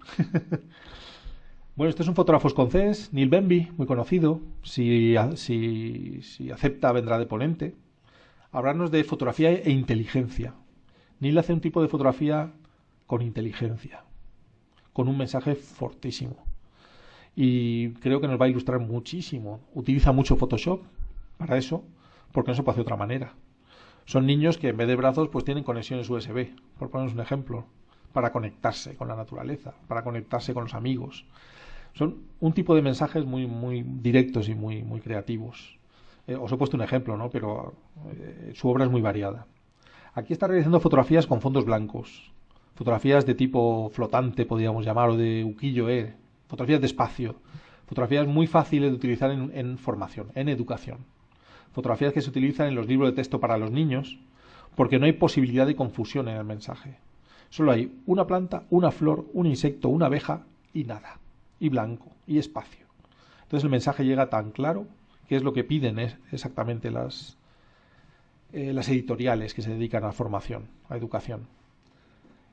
Bueno, este es un fotógrafo escocés, Neil Benby, muy conocido. Si acepta, vendrá de ponente. Hablarnos de fotografía e inteligencia. Neil hace un tipo de fotografía con inteligencia, con un mensaje fortísimo. Y creo que nos va a ilustrar muchísimo. Utiliza mucho Photoshop para eso, porque no se puede hacer de otra manera. Son niños que en vez de brazos pues tienen conexiones USB, por ponernos un ejemplo, para conectarse con la naturaleza, para conectarse con los amigos. Son un tipo de mensajes muy, muy directos y muy, muy creativos. Os he puesto un ejemplo, ¿no? Pero su obra es muy variada. Aquí está realizando fotografías con fondos blancos, fotografías de tipo flotante, podríamos llamar, o de ukiyo-e, fotografías de espacio, fotografías muy fáciles de utilizar en formación, en educación. Fotografías que se utilizan en los libros de texto para los niños, porque no hay posibilidad de confusión en el mensaje. Solo hay una planta, una flor, un insecto, una abeja y nada. Y blanco, y espacio. Entonces el mensaje llega tan claro, que es lo que piden exactamente las editoriales que se dedican a formación, a educación.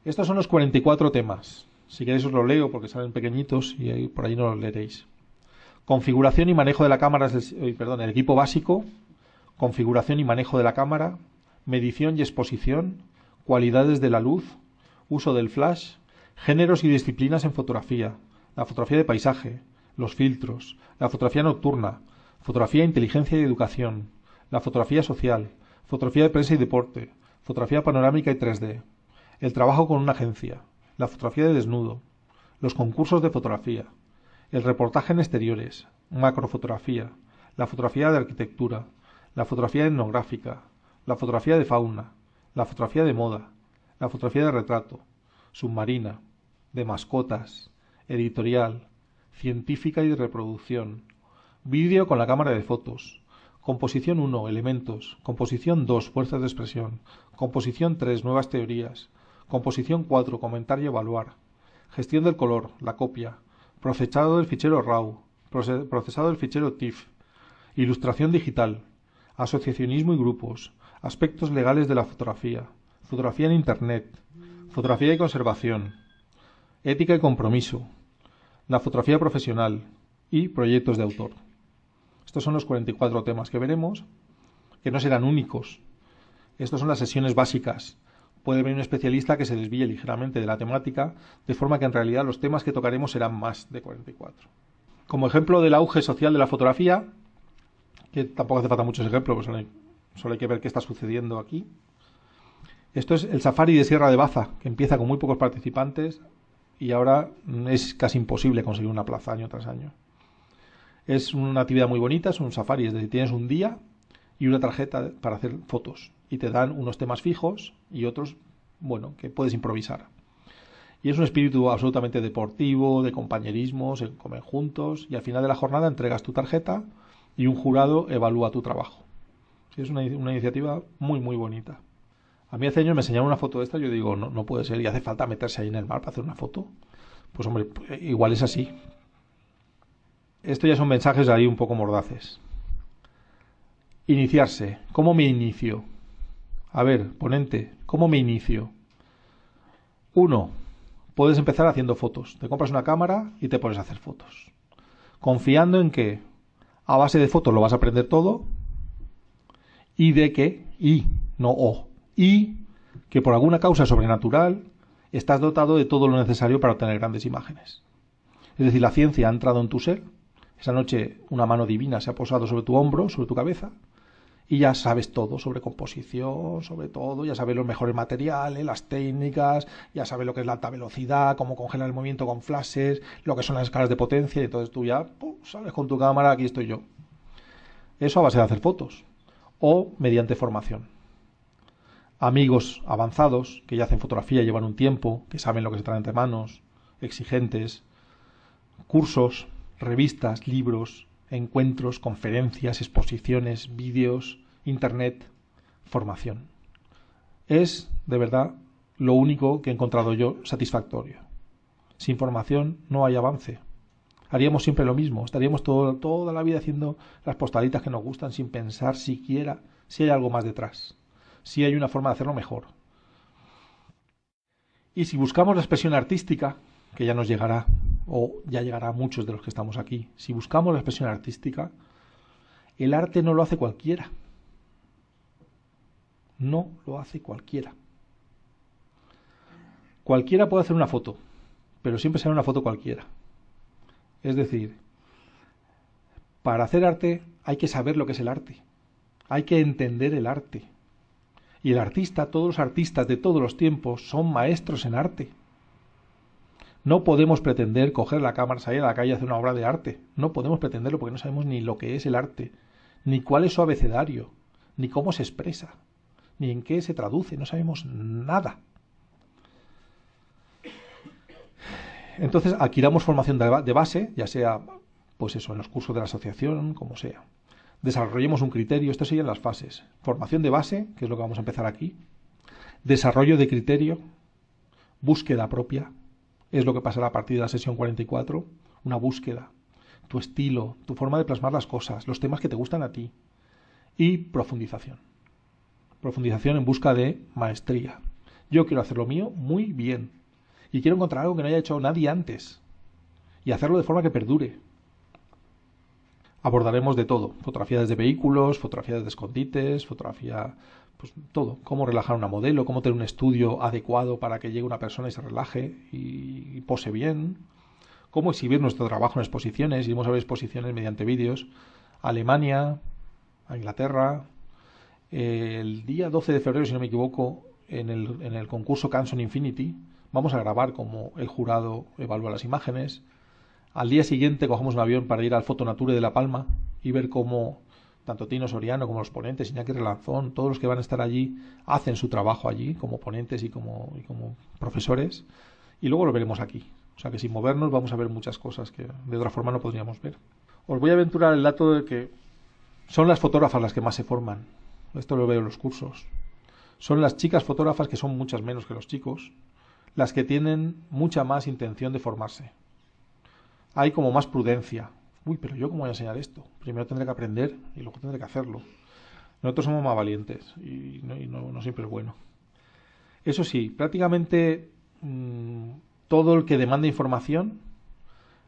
Estos son los 44 temas. Si queréis os los leo porque salen pequeñitos y ahí, por ahí no los leeréis. Configuración y manejo de la cámara, el equipo básico, configuración y manejo de la cámara, medición y exposición, cualidades de la luz, uso del flash, géneros y disciplinas en fotografía, la fotografía de paisaje, los filtros, la fotografía nocturna, fotografía, inteligencia y educación, la fotografía social, fotografía de prensa y deporte, fotografía panorámica y 3D, el trabajo con una agencia, la fotografía de desnudo, los concursos de fotografía, el reportaje en exteriores, macrofotografía, la fotografía de arquitectura, la fotografía etnográfica, la fotografía de fauna, la fotografía de moda, la fotografía de retrato, submarina, de mascotas, editorial, científica y de reproducción, vídeo con la cámara de fotos, composición 1, elementos, composición 2, fuerzas de expresión, composición 3, nuevas teorías, composición 4, comentar y evaluar, gestión del color, la copia, procesado del fichero RAW, procesado del fichero TIFF, ilustración digital, asociacionismo y grupos, aspectos legales de la fotografía, fotografía en Internet, fotografía y conservación, ética y compromiso, la fotografía profesional y proyectos de autor. Estos son los 44 temas que veremos, que no serán únicos. Estas son las sesiones básicas. Puede venir un especialista que se desvíe ligeramente de la temática, de forma que en realidad los temas que tocaremos serán más de 44. Como ejemplo del auge social de la fotografía, que tampoco hace falta muchos ejemplos, pues solo hay que ver qué está sucediendo aquí. Esto es el Safari de Sierra de Baza, que empieza con muy pocos participantes y ahora es casi imposible conseguir una plaza año tras año. Es una actividad muy bonita, es un safari, es decir, tienes un día y una tarjeta para hacer fotos y te dan unos temas fijos y otros, bueno, que puedes improvisar. Y es un espíritu absolutamente deportivo, de compañerismo, se comen juntos y al final de la jornada entregas tu tarjeta y un jurado evalúa tu trabajo. Es una iniciativa muy, muy bonita. A mí hace años me enseñaron una foto de esta y yo digo, no puede ser, y hace falta meterse ahí en el mar para hacer una foto. Pues hombre, igual es así. Esto ya son mensajes ahí un poco mordaces. Iniciarse. ¿Cómo me inicio? A ver, ponente, ¿cómo me inicio? 1. Puedes empezar haciendo fotos. Te compras una cámara y te pones a hacer fotos. Confiando en que a base de fotos lo vas a aprender todo y de que, y que por alguna causa sobrenatural estás dotado de todo lo necesario para obtener grandes imágenes. Es decir, la ciencia ha entrado en tu ser. Esa noche una mano divina se ha posado sobre tu hombro, sobre tu cabeza, y ya sabes todo sobre composición, sobre todo, ya sabes los mejores materiales, las técnicas, ya sabes lo que es la alta velocidad, cómo congelar el movimiento con flashes, lo que son las escalas de potencia, y entonces tú ya sales con tu cámara, aquí estoy yo. Eso a base de hacer fotos, o mediante formación. amigos avanzados que ya hacen fotografía, llevan un tiempo, que saben lo que se trae entre manos, exigentes, cursos, revistas, libros, encuentros, conferencias, exposiciones, vídeos, internet, formación. Es, de verdad, lo único que he encontrado yo satisfactorio. Sin formación no hay avance. Haríamos siempre lo mismo, estaríamos toda la vida haciendo las postalitas que nos gustan sin pensar siquiera si hay algo más detrás, si hay una forma de hacerlo mejor. Y si buscamos la expresión artística, que ya nos llegará, o ya llegará a muchos de los que estamos aquí, si buscamos la expresión artística, el arte no lo hace cualquiera. No lo hace cualquiera. Cualquiera puede hacer una foto, pero siempre será una foto cualquiera. Es decir, para hacer arte hay que saber lo que es el arte. Hay que entender el arte. Y el artista, todos los artistas de todos los tiempos son maestros en arte. No podemos pretender coger la cámara, salir a la calle y hacer una obra de arte. No podemos pretenderlo porque no sabemos ni lo que es el arte, ni cuál es su abecedario, ni cómo se expresa, ni en qué se traduce. No sabemos nada. Entonces adquiramos formación de base, ya sea pues eso, en los cursos de la asociación, como sea. Desarrollemos un criterio, estas serían las fases. Formación de base, que es lo que vamos a empezar aquí. Desarrollo de criterio, búsqueda propia, es lo que pasará a partir de la sesión 44, una búsqueda, tu estilo, tu forma de plasmar las cosas, los temas que te gustan a ti. Y profundización. Profundización en busca de maestría. Yo quiero hacer lo mío muy bien. Y quiero encontrar algo que no haya hecho nadie antes. Y hacerlo de forma que perdure. Abordaremos de todo. Fotografía desde vehículos, fotografía desde escondites, fotografía, pues todo. Cómo relajar una modelo, cómo tener un estudio adecuado para que llegue una persona y se relaje y pose bien. Cómo exhibir nuestro trabajo en exposiciones. Iremos a ver exposiciones mediante vídeos. A Alemania, a Inglaterra. El día 12 de febrero, si no me equivoco, en el concurso Canson Infinity, vamos a grabar cómo el jurado evalúa las imágenes. Al día siguiente cogemos un avión para ir al Fotonature de La Palma y ver cómo tanto Tino Soriano como los ponentes, Iñaki Relanzón, todos los que van a estar allí, hacen su trabajo allí como ponentes y como profesores. Y luego lo veremos aquí. O sea que sin movernos vamos a ver muchas cosas que de otra forma no podríamos ver. Os voy a aventurar el dato de que son las fotógrafas las que más se forman. Esto lo veo en los cursos. Son las chicas fotógrafas, que son muchas menos que los chicos, las que tienen mucha más intención de formarse. Hay como más prudencia. Uy, pero yo cómo voy a enseñar esto. Primero tendré que aprender y luego tendré que hacerlo. Nosotros somos más valientes y no siempre es bueno. Eso sí, prácticamente todo el que demanda información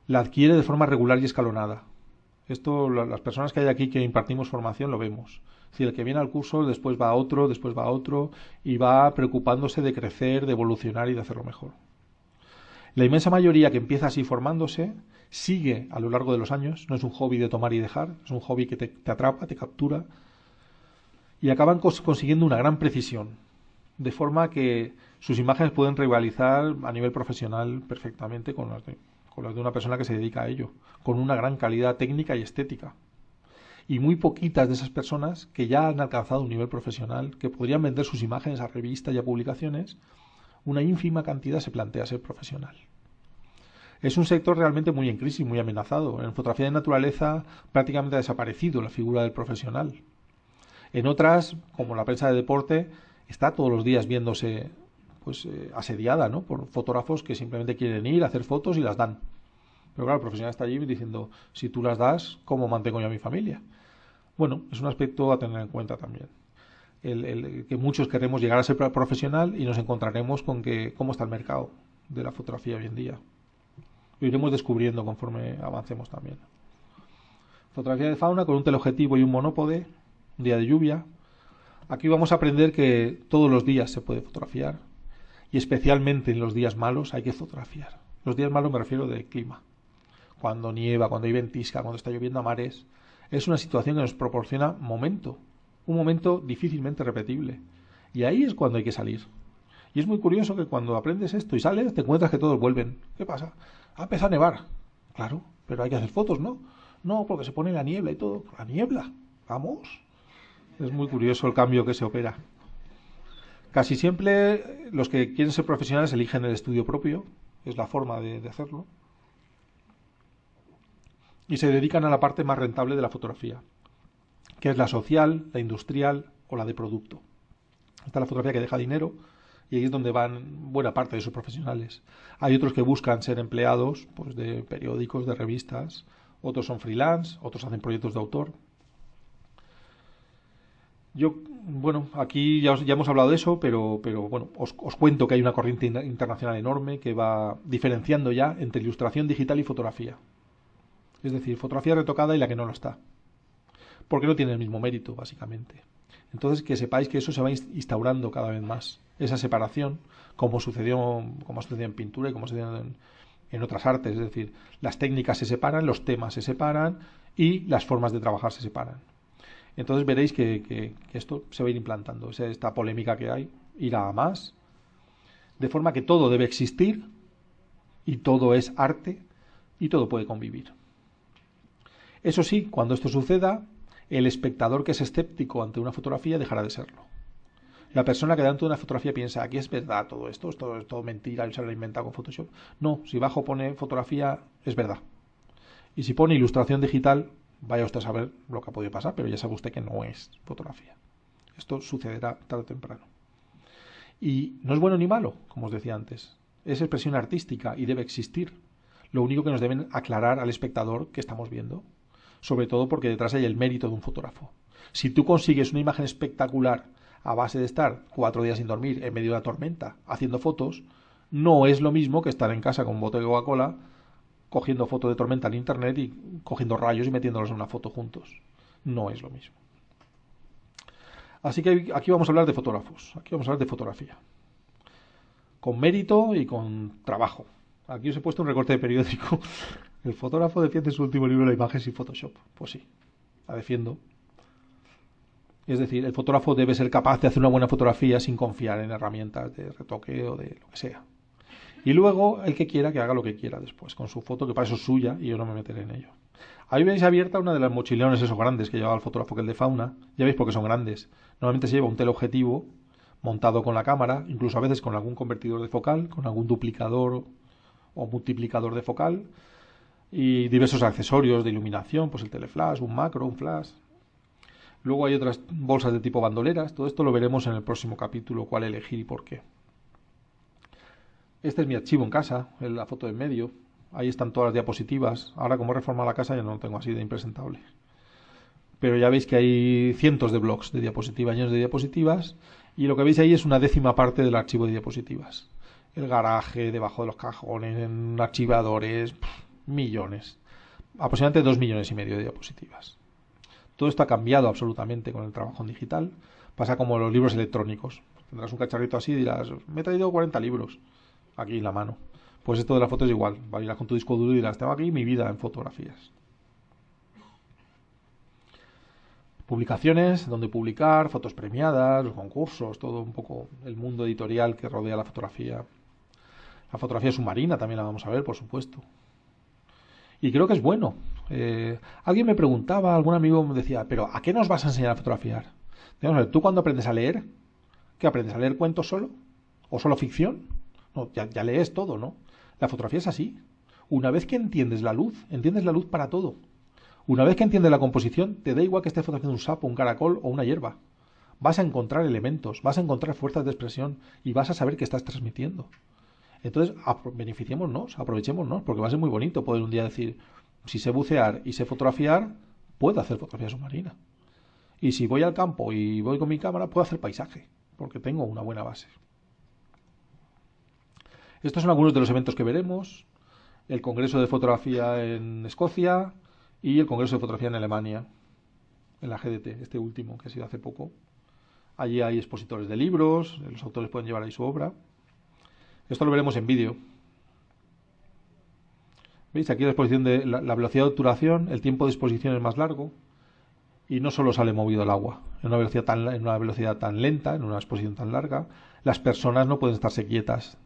la adquiere de forma regular y escalonada. Esto, las personas que hay aquí que impartimos formación lo vemos. Si el que viene al curso después va a otro, después va a otro y va preocupándose de crecer, de evolucionar y de hacerlo mejor. La inmensa mayoría que empieza así formándose sigue a lo largo de los años, no es un hobby de tomar y dejar, es un hobby que te atrapa, te captura y acaban consiguiendo una gran precisión, de forma que sus imágenes pueden rivalizar a nivel profesional perfectamente con las de una persona que se dedica a ello, con una gran calidad técnica y estética. Y muy poquitas de esas personas que ya han alcanzado un nivel profesional, que podrían vender sus imágenes a revistas y a publicaciones, una ínfima cantidad se plantea ser profesional. Es un sector realmente muy en crisis, muy amenazado. En fotografía de naturaleza prácticamente ha desaparecido la figura del profesional. En otras, como la prensa de deporte, está todos los días viéndose asediada, ¿no?, por fotógrafos que simplemente quieren ir a hacer fotos y las dan. Pero claro, el profesional está allí diciendo, si tú las das, ¿cómo mantengo yo a mi familia? Bueno, es un aspecto a tener en cuenta también. El que muchos queremos llegar a ser profesional y nos encontraremos con que cómo está el mercado de la fotografía hoy en día. Lo iremos descubriendo conforme avancemos también. Fotografía de fauna con un teleobjetivo y un monópode, un día de lluvia. Aquí vamos a aprender que todos los días se puede fotografiar y especialmente en los días malos hay que fotografiar. Los días malos me refiero de clima. Cuando nieva, cuando hay ventisca, cuando está lloviendo a mares. Es una situación que nos proporciona un momento difícilmente repetible. Y ahí es cuando hay que salir. Y es muy curioso que cuando aprendes esto y sales, te encuentras que todos vuelven. ¿Qué pasa? Ha empezado a nevar. Claro, pero hay que hacer fotos, ¿no? No, porque se pone la niebla y todo. La niebla, vamos. Es muy curioso el cambio que se opera. Casi siempre los que quieren ser profesionales eligen el estudio propio, es la forma de hacerlo, y se dedican a la parte más rentable de la fotografía, que es la social, la industrial o la de producto. Esta es la fotografía que deja dinero y ahí es donde van buena parte de esos profesionales. Hay otros que buscan ser empleados, pues, de periódicos, de revistas, otros son freelance, otros hacen proyectos de autor. Yo, bueno, aquí ya hemos hablado de eso, pero bueno, os cuento que hay una corriente internacional enorme que va diferenciando ya entre ilustración digital y fotografía. Es decir, fotografía retocada y la que no lo está. Porque no tiene el mismo mérito, básicamente. Entonces, que sepáis que eso se va instaurando cada vez más. Esa separación, como ha sucedido en pintura y como sucedió en otras artes. Es decir, las técnicas se separan, los temas se separan y las formas de trabajar se separan. Entonces veréis que esto se va a ir implantando. Esta polémica que hay irá a más. De forma que todo debe existir y todo es arte y todo puede convivir. Eso sí, cuando esto suceda, el espectador que es escéptico ante una fotografía dejará de serlo. La persona que delante de una fotografía piensa, aquí es verdad todo esto, es todo mentira, se lo ha inventado con Photoshop. No, si abajo pone fotografía, es verdad. Y si pone ilustración digital, vaya usted a saber lo que ha podido pasar, pero ya sabe usted que no es fotografía. Esto sucederá tarde o temprano. Y no es bueno ni malo, como os decía antes. Es expresión artística y debe existir. Lo único que nos deben aclarar al espectador que estamos viendo. Sobre todo porque detrás hay el mérito de un fotógrafo. Si tú consigues una imagen espectacular a base de estar 4 días sin dormir en medio de la tormenta haciendo fotos, no es lo mismo que estar en casa con un bote de Coca-Cola cogiendo fotos de tormenta en internet y cogiendo rayos y metiéndolos en una foto juntos. No es lo mismo. Así que aquí vamos a hablar de fotógrafos, aquí vamos a hablar de fotografía. Con mérito y con trabajo. Aquí os he puesto un recorte de periódico. El fotógrafo defiende su último libro, La imagen sin Photoshop. Pues sí, la defiendo. Es decir, el fotógrafo debe ser capaz de hacer una buena fotografía sin confiar en herramientas de retoque o de lo que sea. Y luego, el que quiera, que haga lo que quiera después, con su foto, que para eso es suya, y yo no me meteré en ello. Ahí veis abierta una de las mochilones esos grandes que llevaba el fotógrafo, que el de fauna. Ya veis por qué son grandes. Normalmente se lleva un teleobjetivo montado con la cámara, incluso a veces con algún convertidor de focal, con algún duplicador o multiplicador de focal, y diversos accesorios de iluminación, pues el teleflash, un macro, un flash. Luego hay otras bolsas de tipo bandoleras. Todo esto lo veremos en el próximo capítulo, cuál elegir y por qué. Este es mi archivo en casa, la foto de en medio. Ahí están todas las diapositivas. Ahora, como he reformado la casa, ya no lo tengo así de impresentable. Pero ya veis que hay cientos de blogs de diapositivas, llenos de diapositivas, y lo que veis ahí es una 10ª parte del archivo de diapositivas. El garaje, debajo de los cajones, en archivadores, millones. Aproximadamente 2,5 millones de diapositivas. Todo esto ha cambiado absolutamente con el trabajo en digital. Pasa como los libros electrónicos. Tendrás un cacharrito así y dirás, me he traído 40 libros aquí en la mano. Pues esto de la foto es igual. Irás con tu disco duro y dirás, tengo aquí mi vida en fotografías. Publicaciones, donde publicar, fotos premiadas, los concursos, todo un poco el mundo editorial que rodea la fotografía. La fotografía submarina también la vamos a ver, por supuesto. Y creo que es bueno. Alguien me preguntaba, algún amigo me decía, pero ¿a qué nos vas a enseñar a fotografiar? ¿Tú cuando aprendes a leer? ¿Qué aprendes a leer cuentos solo? ¿O solo ficción? No, ya lees todo, ¿no? La fotografía es así. Una vez que entiendes la luz para todo. Una vez que entiendes la composición, te da igual que estés fotografiando un sapo, un caracol o una hierba. Vas a encontrar elementos, vas a encontrar fuerzas de expresión y vas a saber qué estás transmitiendo. Entonces, beneficiémonos, aprovechémonos, porque va a ser muy bonito poder un día decir, si sé bucear y sé fotografiar, puedo hacer fotografía submarina. Y si voy al campo y voy con mi cámara, puedo hacer paisaje, porque tengo una buena base. Estos son algunos de los eventos que veremos. El Congreso de Fotografía en Escocia y el Congreso de Fotografía en Alemania, en la GDT, este último, que ha sido hace poco. Allí hay expositores de libros, los autores pueden llevar ahí su obra. Esto lo veremos en vídeo. ¿Veis? Aquí la exposición de la velocidad de obturación, el tiempo de exposición es más largo y no solo sale movido el agua. En una velocidad tan lenta, en una exposición tan larga, las personas no pueden estarse quietas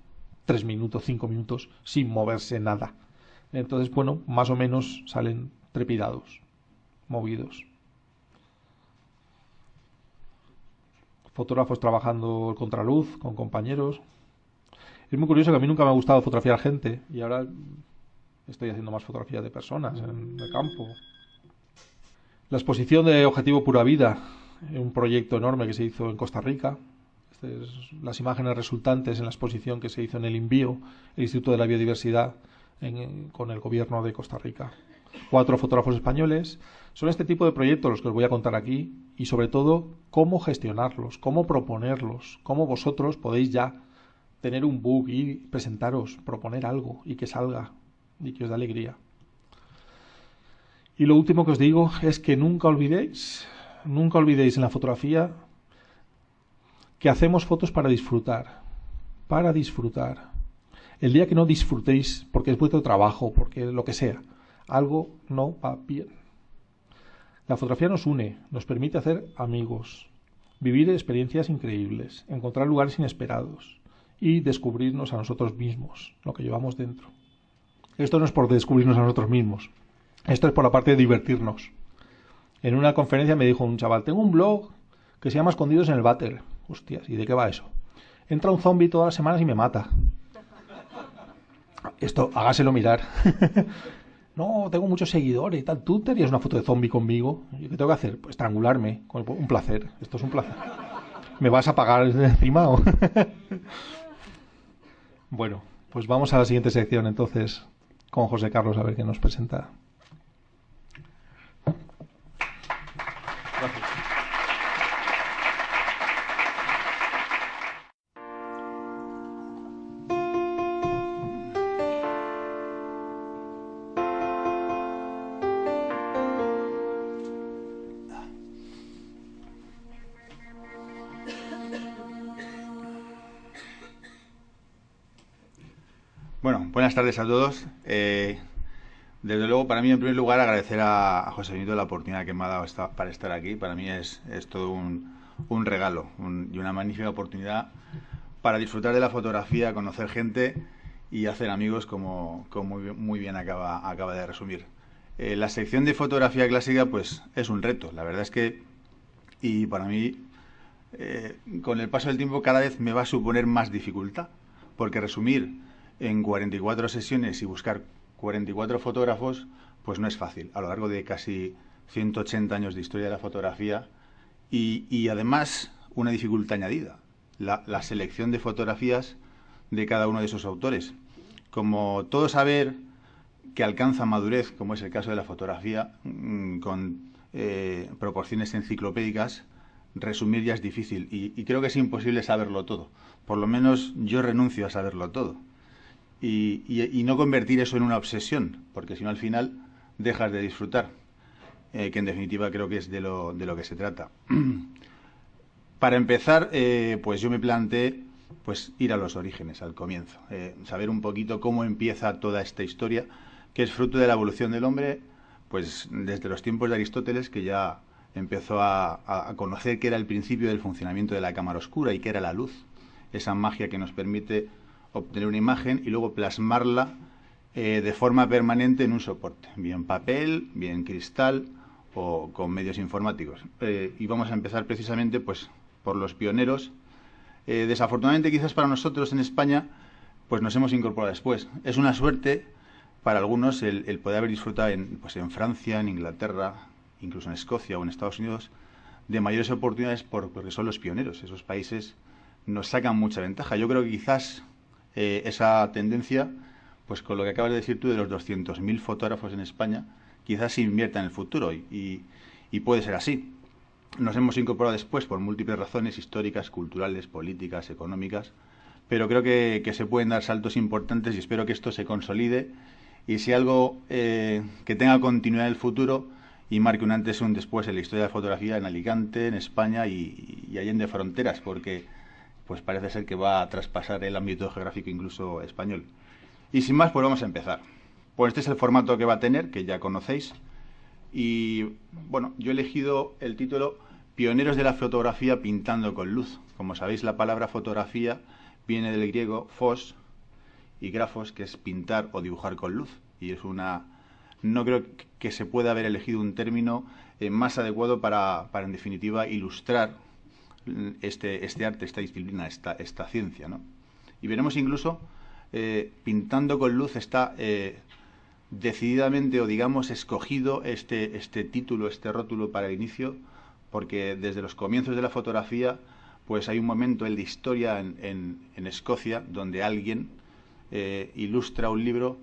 3 minutos, 5 minutos sin moverse nada. Entonces, bueno, más o menos salen trepidados, movidos. fotógrafos trabajando contraluz con compañeros. Es muy curioso que a mí nunca me ha gustado fotografiar gente y ahora estoy haciendo más fotografías de personas en el campo. La exposición de Objetivo Pura Vida, un proyecto enorme que se hizo en Costa Rica. Las imágenes resultantes en la exposición que se hizo en el INBIO, el Instituto de la Biodiversidad, con el gobierno de Costa Rica. 4 fotógrafos españoles. Son este tipo de proyectos los que os voy a contar aquí y sobre todo cómo gestionarlos, cómo proponerlos, cómo vosotros podéis ya tener un book y presentaros, proponer algo y que salga y que os dé alegría. Y lo último que os digo es que nunca olvidéis en la fotografía que hacemos fotos para disfrutar. Para disfrutar. El día que no disfrutéis porque es vuestro trabajo, porque lo que sea, algo no va bien. La fotografía nos une, nos permite hacer amigos, vivir experiencias increíbles, encontrar lugares inesperados y descubrirnos a nosotros mismos, lo que llevamos dentro. Esto no es por descubrirnos a nosotros mismos, esto es por la parte de divertirnos. En una conferencia me dijo un chaval, tengo un blog que se llama Escondidos en el Váter. Hostias, ¿y de qué va eso? Entra un zombie todas las semanas y me mata. Esto, hágaselo mirar. No, tengo muchos seguidores y tal. ¿Tú te harías una foto de zombie conmigo? ¿Qué tengo que hacer? Pues estrangularme. Un placer. Esto es un placer. ¿Me vas a pagar encima? Bueno, pues vamos a la siguiente sección entonces con José Carlos a ver qué nos presenta. Gracias. Bueno, buenas tardes a todos. Desde luego, para mí, en primer lugar, agradecer a José Benito la oportunidad que me ha dado para estar aquí. Para mí es todo un regalo y una magnífica oportunidad para disfrutar de la fotografía, conocer gente y hacer amigos, como muy bien acaba de resumir. La sección de fotografía clásica, pues, es un reto. La verdad es que, y para mí, con el paso del tiempo, cada vez me va a suponer más dificultad, porque resumir en 44 sesiones y buscar 44 fotógrafos, pues no es fácil, a lo largo de casi 180 años de historia de la fotografía y además una dificultad añadida, la selección de fotografías de cada uno de esos autores. Como todo saber que alcanza madurez, como es el caso de la fotografía, con proporciones enciclopédicas, resumir ya es difícil y creo que es imposible saberlo todo. Por lo menos yo renuncio a saberlo todo. Y no convertir eso en una obsesión, porque si no al final dejas de disfrutar, que en definitiva creo que es de lo que se trata. Para empezar, pues yo me planteé pues ir a los orígenes, al comienzo, saber un poquito cómo empieza toda esta historia, que es fruto de la evolución del hombre, pues desde los tiempos de Aristóteles, que ya empezó a conocer qué era el principio del funcionamiento de la cámara oscura y qué era la luz, esa magia que nos permite obtener una imagen y luego plasmarla de forma permanente en un soporte, bien papel, bien cristal o con medios informáticos. Y vamos a empezar precisamente pues por los pioneros. Desafortunadamente quizás para nosotros en España pues nos hemos incorporado después. Es una suerte para algunos el poder haber disfrutado en Francia, en Inglaterra, incluso en Escocia o en Estados Unidos de mayores oportunidades porque son los pioneros. Esos países nos sacan mucha ventaja. Yo creo que quizás esa tendencia, pues con lo que acabas de decir tú de los 200.000 fotógrafos en España, quizás se invierta en el futuro y puede ser así. Nos hemos incorporado después por múltiples razones históricas, culturales, políticas, económicas, pero creo que se pueden dar saltos importantes y espero que esto se consolide y sea algo que tenga continuidad en el futuro y marque un antes y un después en la historia de la fotografía en Alicante, en España y allende fronteras, porque pues parece ser que va a traspasar el ámbito geográfico incluso español. Y sin más, pues vamos a empezar. Pues este es el formato que va a tener, que ya conocéis. Y bueno, yo he elegido el título Pioneros de la fotografía pintando con luz. Como sabéis, la palabra fotografía viene del griego phos y grafos, que es pintar o dibujar con luz. Y es no creo que se pueda haber elegido un término más adecuado para en definitiva ilustrar este arte, esta disciplina, esta ciencia, ¿no? Y veremos incluso, pintando con luz está decididamente, o digamos, escogido este título, este rótulo para el inicio, porque desde los comienzos de la fotografía, pues hay un momento en la historia en Escocia donde alguien ilustra un libro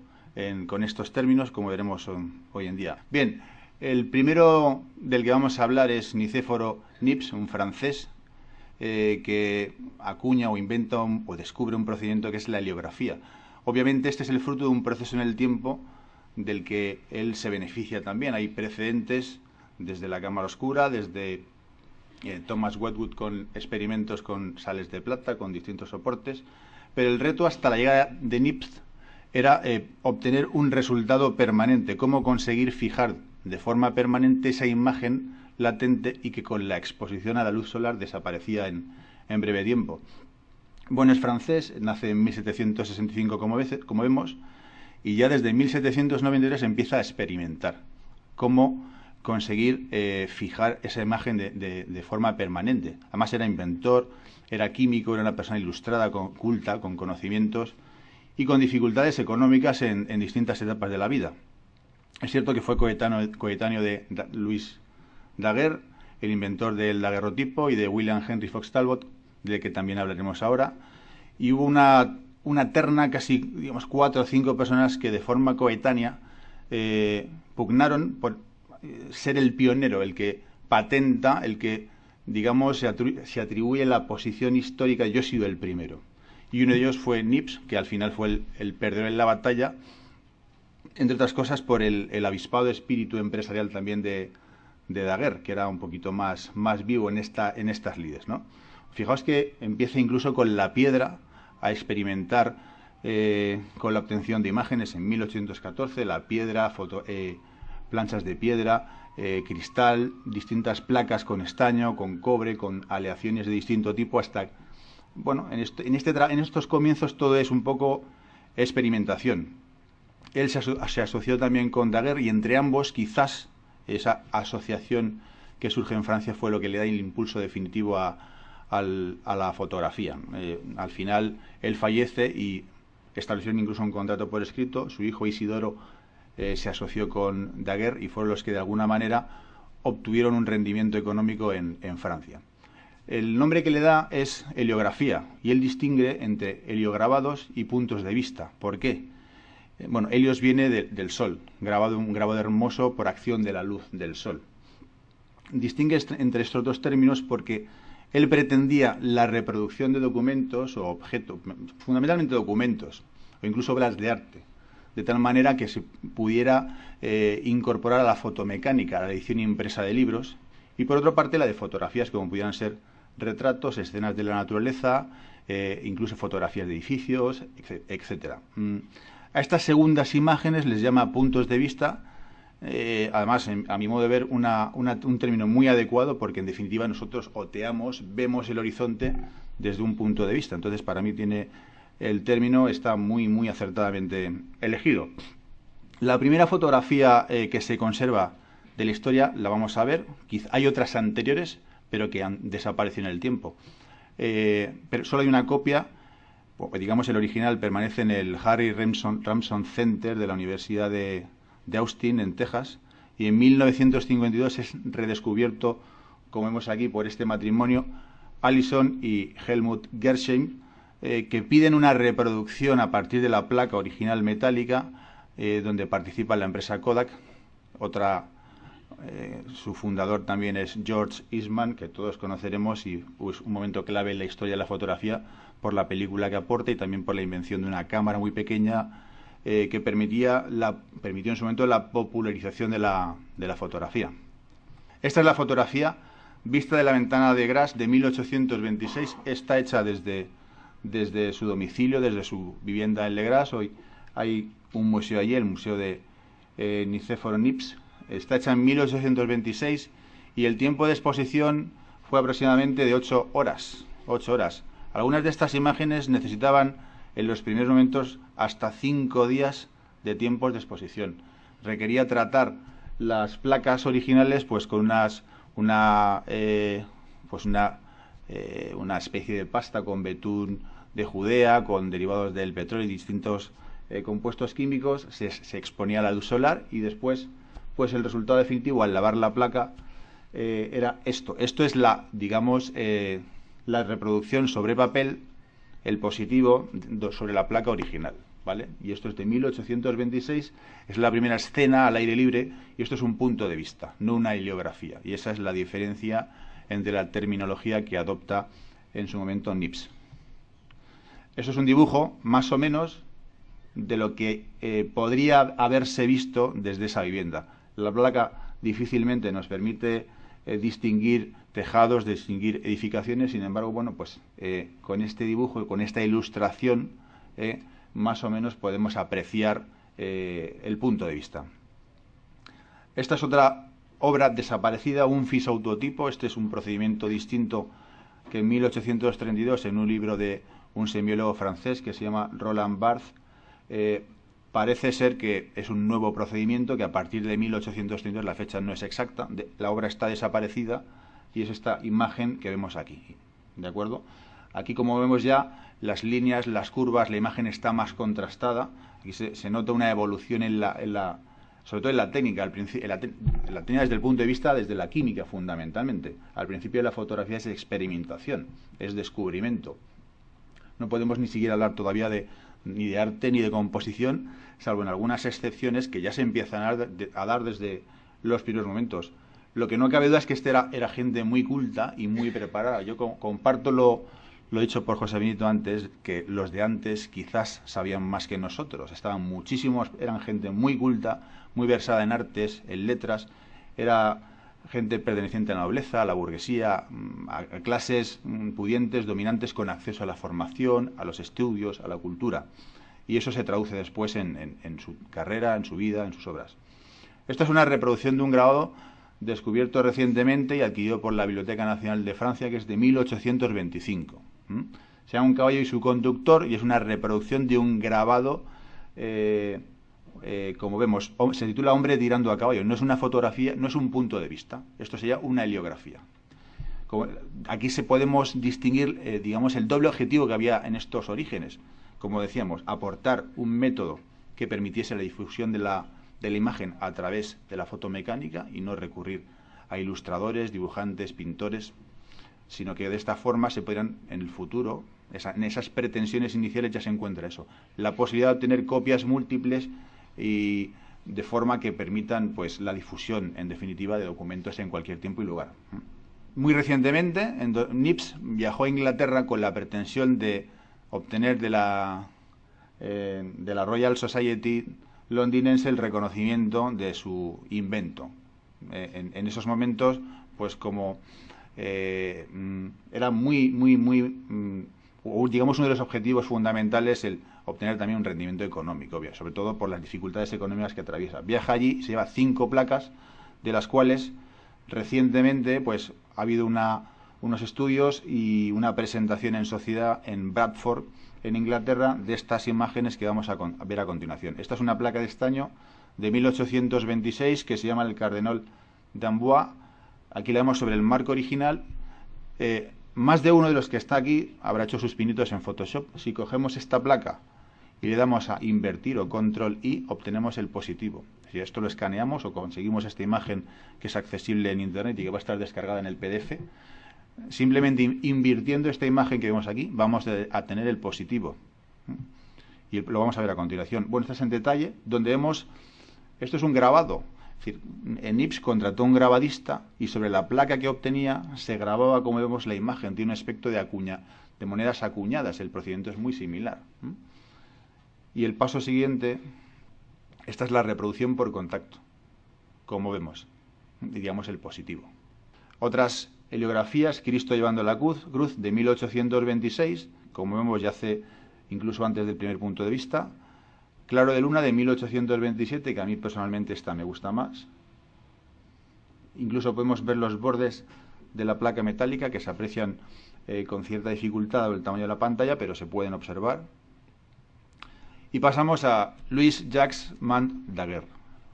con estos términos, como veremos hoy en día. Bien, el primero del que vamos a hablar es Nicéforo Niepce, un francés que acuña o inventa o descubre un procedimiento que es la heliografía. Obviamente este es el fruto de un proceso en el tiempo del que él se beneficia también. Hay precedentes desde la cámara oscura, desde Thomas Wedgwood con experimentos con sales de plata, con distintos soportes, pero el reto hasta la llegada de Niepce era obtener un resultado permanente, cómo conseguir fijar de forma permanente esa imagen latente y que con la exposición a la luz solar desaparecía en breve tiempo. Bueno, es francés, nace en 1765 como vemos, y ya desde 1793 empieza a experimentar cómo conseguir fijar esa imagen de forma permanente. Además era inventor, era químico, era una persona ilustrada, culta, con conocimientos y con dificultades económicas en distintas etapas de la vida. Es cierto que fue coetáneo de Louis Daguerre, el inventor del daguerrotipo, y de William Henry Fox Talbot, del que también hablaremos ahora, y hubo una terna, casi digamos 4 o 5 personas que de forma coetánea pugnaron por ser el pionero, el que patenta, el que digamos se atribuye la posición histórica, yo he sido el primero. Y uno de ellos fue Niepce, que al final fue el perdedor en la batalla, entre otras cosas por el avispado de espíritu empresarial también de Daguerre, que era un poquito más vivo en estas lides, ¿no? Fijaos que empieza incluso con la piedra a experimentar con la obtención de imágenes en 1814, la piedra, planchas de piedra, cristal, distintas placas con estaño, con cobre, con aleaciones de distinto tipo, hasta, bueno, en estos comienzos todo es un poco experimentación. Él se asoció también con Daguerre y entre ambos quizás esa asociación que surge en Francia fue lo que le da el impulso definitivo a la fotografía. Al final él fallece y establecieron incluso un contrato por escrito. Su hijo Isidoro se asoció con Daguerre y fueron los que de alguna manera obtuvieron un rendimiento económico en Francia. El nombre que le da es heliografía y él distingue entre heliograbados y puntos de vista. ¿Por qué? Bueno, helios viene del sol, un grabado hermoso por acción de la luz del sol. Distingue entre estos dos términos porque él pretendía la reproducción de documentos o objetos, fundamentalmente documentos, o incluso obras de arte, de tal manera que se pudiera incorporar a la fotomecánica, a la edición impresa de libros, y por otra parte la de fotografías, como pudieran ser retratos, escenas de la naturaleza, incluso fotografías de edificios, etc. A estas segundas imágenes les llama puntos de vista, además, a mi modo de ver, un término muy adecuado, porque en definitiva nosotros vemos el horizonte desde un punto de vista. Entonces, para mí el término está muy acertadamente elegido. La primera fotografía que se conserva de la historia la vamos a ver. Hay otras anteriores, pero que han desaparecido en el tiempo. Pero solo hay una copia. Digamos, el original permanece en el Harry Ramson Center de la Universidad de Austin, en Texas, y en 1952 es redescubierto, como vemos aquí, por este matrimonio, Allison y Helmut Gersheim, que piden una reproducción a partir de la placa original metálica, donde participa la empresa Kodak. Su fundador también es George Eastman, que todos conoceremos, y es un momento clave en la historia de la fotografía por la película que aporta y también por la invención de una cámara muy pequeña que permitió en su momento la popularización de la fotografía. Esta es la fotografía vista de la ventana de Grasse de 1826. Está hecha desde su domicilio, desde su vivienda en Le Gras. Hoy hay un museo allí, el Museo de Nicéforo Niepce. Está hecha en 1826 y el tiempo de exposición fue aproximadamente de 8 horas. 8 horas. Algunas de estas imágenes necesitaban en los primeros momentos hasta 5 días de tiempos de exposición. Requería tratar las placas originales pues con una una especie de pasta con betún de Judea, con derivados del petróleo y distintos compuestos químicos, se exponía a la luz solar y después, pues el resultado definitivo al lavar la placa era esto. Esto es la, digamos, la reproducción sobre papel, el positivo sobre la placa original, ¿vale? Y esto es de 1826, es la primera escena al aire libre y esto es un punto de vista, no una heliografía. Y esa es la diferencia entre la terminología que adopta en su momento Nips. Eso es un dibujo, más o menos, de lo que podría haberse visto desde esa vivienda. La placa difícilmente nos permite distinguir tejados, distinguir edificaciones, sin embargo, bueno, pues con este dibujo y con esta ilustración, más o menos podemos apreciar el punto de vista. Esta es otra obra desaparecida, un fisautotipo. Este es un procedimiento distinto que en 1832, en un libro de un semiólogo francés que se llama Roland Barthes, parece ser que es un nuevo procedimiento que a partir de 1832, la fecha no es exacta, la obra está desaparecida y es esta imagen que vemos aquí, ¿de acuerdo? Aquí, como vemos ya, las líneas, las curvas, la imagen está más contrastada. Aquí se nota una evolución sobre todo en la técnica, la técnica desde el punto de vista, desde la química fundamentalmente. Al principio la fotografía es experimentación, es descubrimiento. No podemos ni siquiera hablar todavía ni de arte ni de composición, salvo en algunas excepciones que ya se empiezan a dar desde los primeros momentos. Lo que no cabe duda es que era gente muy culta y muy preparada. Yo comparto lo dicho por José Benito antes, que los de antes quizás sabían más que nosotros. Eran gente muy culta, muy versada en artes, en letras. Era gente perteneciente a la nobleza, a la burguesía, a clases pudientes, dominantes, con acceso a la formación, a los estudios, a la cultura. Y eso se traduce después en su carrera, en su vida, en sus obras. Esta es una reproducción de un grabado descubierto recientemente y adquirido por la Biblioteca Nacional de Francia, que es de 1825. Se llama Un caballo y su conductor y es una reproducción de un grabado, como vemos, se titula Hombre tirando a caballo. No es una fotografía, no es un punto de vista. Esto sería una heliografía. Aquí podemos distinguir, digamos, el doble objetivo que había en estos orígenes. Como decíamos, aportar un método que permitiese la difusión de la imagen a través de la fotomecánica y no recurrir a ilustradores, dibujantes, pintores, sino que de esta forma se podrían, en el futuro, en esas pretensiones iniciales ya se encuentra eso, la posibilidad de obtener copias múltiples y de forma que permitan, pues, la difusión, en definitiva, de documentos en cualquier tiempo y lugar. Muy recientemente, Nips viajó a Inglaterra con la pretensión de obtener de la Royal Society londinense el reconocimiento de su invento. En esos momentos, pues como era digamos, uno de los objetivos fundamentales el obtener también un rendimiento económico, sobre todo por las dificultades económicas que atraviesa. Viaja allí, se lleva 5 placas, de las cuales recientemente pues ha habido unos estudios y una presentación en sociedad en Bradford, en Inglaterra, de estas imágenes que vamos a ver a continuación. Esta es una placa de estaño de 1826 que se llama el Cardinal d'Amboise. Aquí la vemos sobre el marco original. Más de uno de los que está aquí habrá hecho sus pinitos en Photoshop. Si cogemos esta placa y le damos a invertir o control I, obtenemos el positivo. Si esto lo escaneamos o conseguimos esta imagen que es accesible en internet y que va a estar descargada en el PDF, simplemente invirtiendo esta imagen que vemos aquí, vamos a tener el positivo. Y lo vamos a ver a continuación. Bueno, esto es en detalle, donde vemos, esto es un grabado. Es decir, Nips contrató un grabadista y sobre la placa que obtenía se grababa, como vemos, la imagen. Tiene un aspecto de monedas acuñadas. El procedimiento es muy similar. Y el paso siguiente, esta es la reproducción por contacto, como vemos, diríamos el positivo. Otras heliografías, Cristo llevando la cruz de 1826, como vemos ya hace incluso antes del primer punto de vista. Claro de luna de 1827, que a mí personalmente esta me gusta más. Incluso podemos ver los bordes de la placa metálica que se aprecian con cierta dificultad dado el tamaño de la pantalla, pero se pueden observar. Y pasamos a Louis-Jacques Daguerre,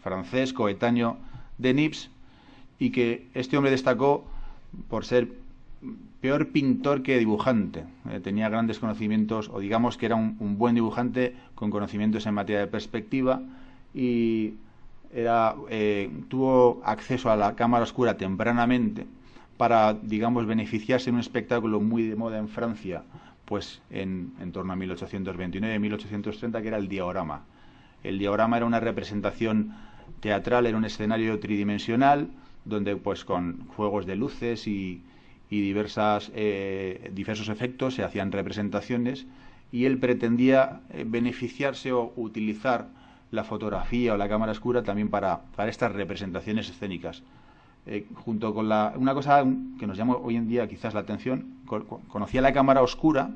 francés, coetáneo de Nips, y que este hombre destacó por ser peor pintor que dibujante. Tenía grandes conocimientos, o digamos que era un buen dibujante con conocimientos en materia de perspectiva, y tuvo acceso a la cámara oscura tempranamente para, digamos, beneficiarse en un espectáculo muy de moda en Francia, pues en torno a 1829-1830, que era el diorama. El diorama era una representación teatral en un escenario tridimensional, donde pues con juegos de luces y diversos efectos se hacían representaciones, y él pretendía beneficiarse o utilizar la fotografía o la cámara oscura también para estas representaciones escénicas. Junto con una cosa que nos llama hoy en día quizás la atención, conocía la cámara oscura,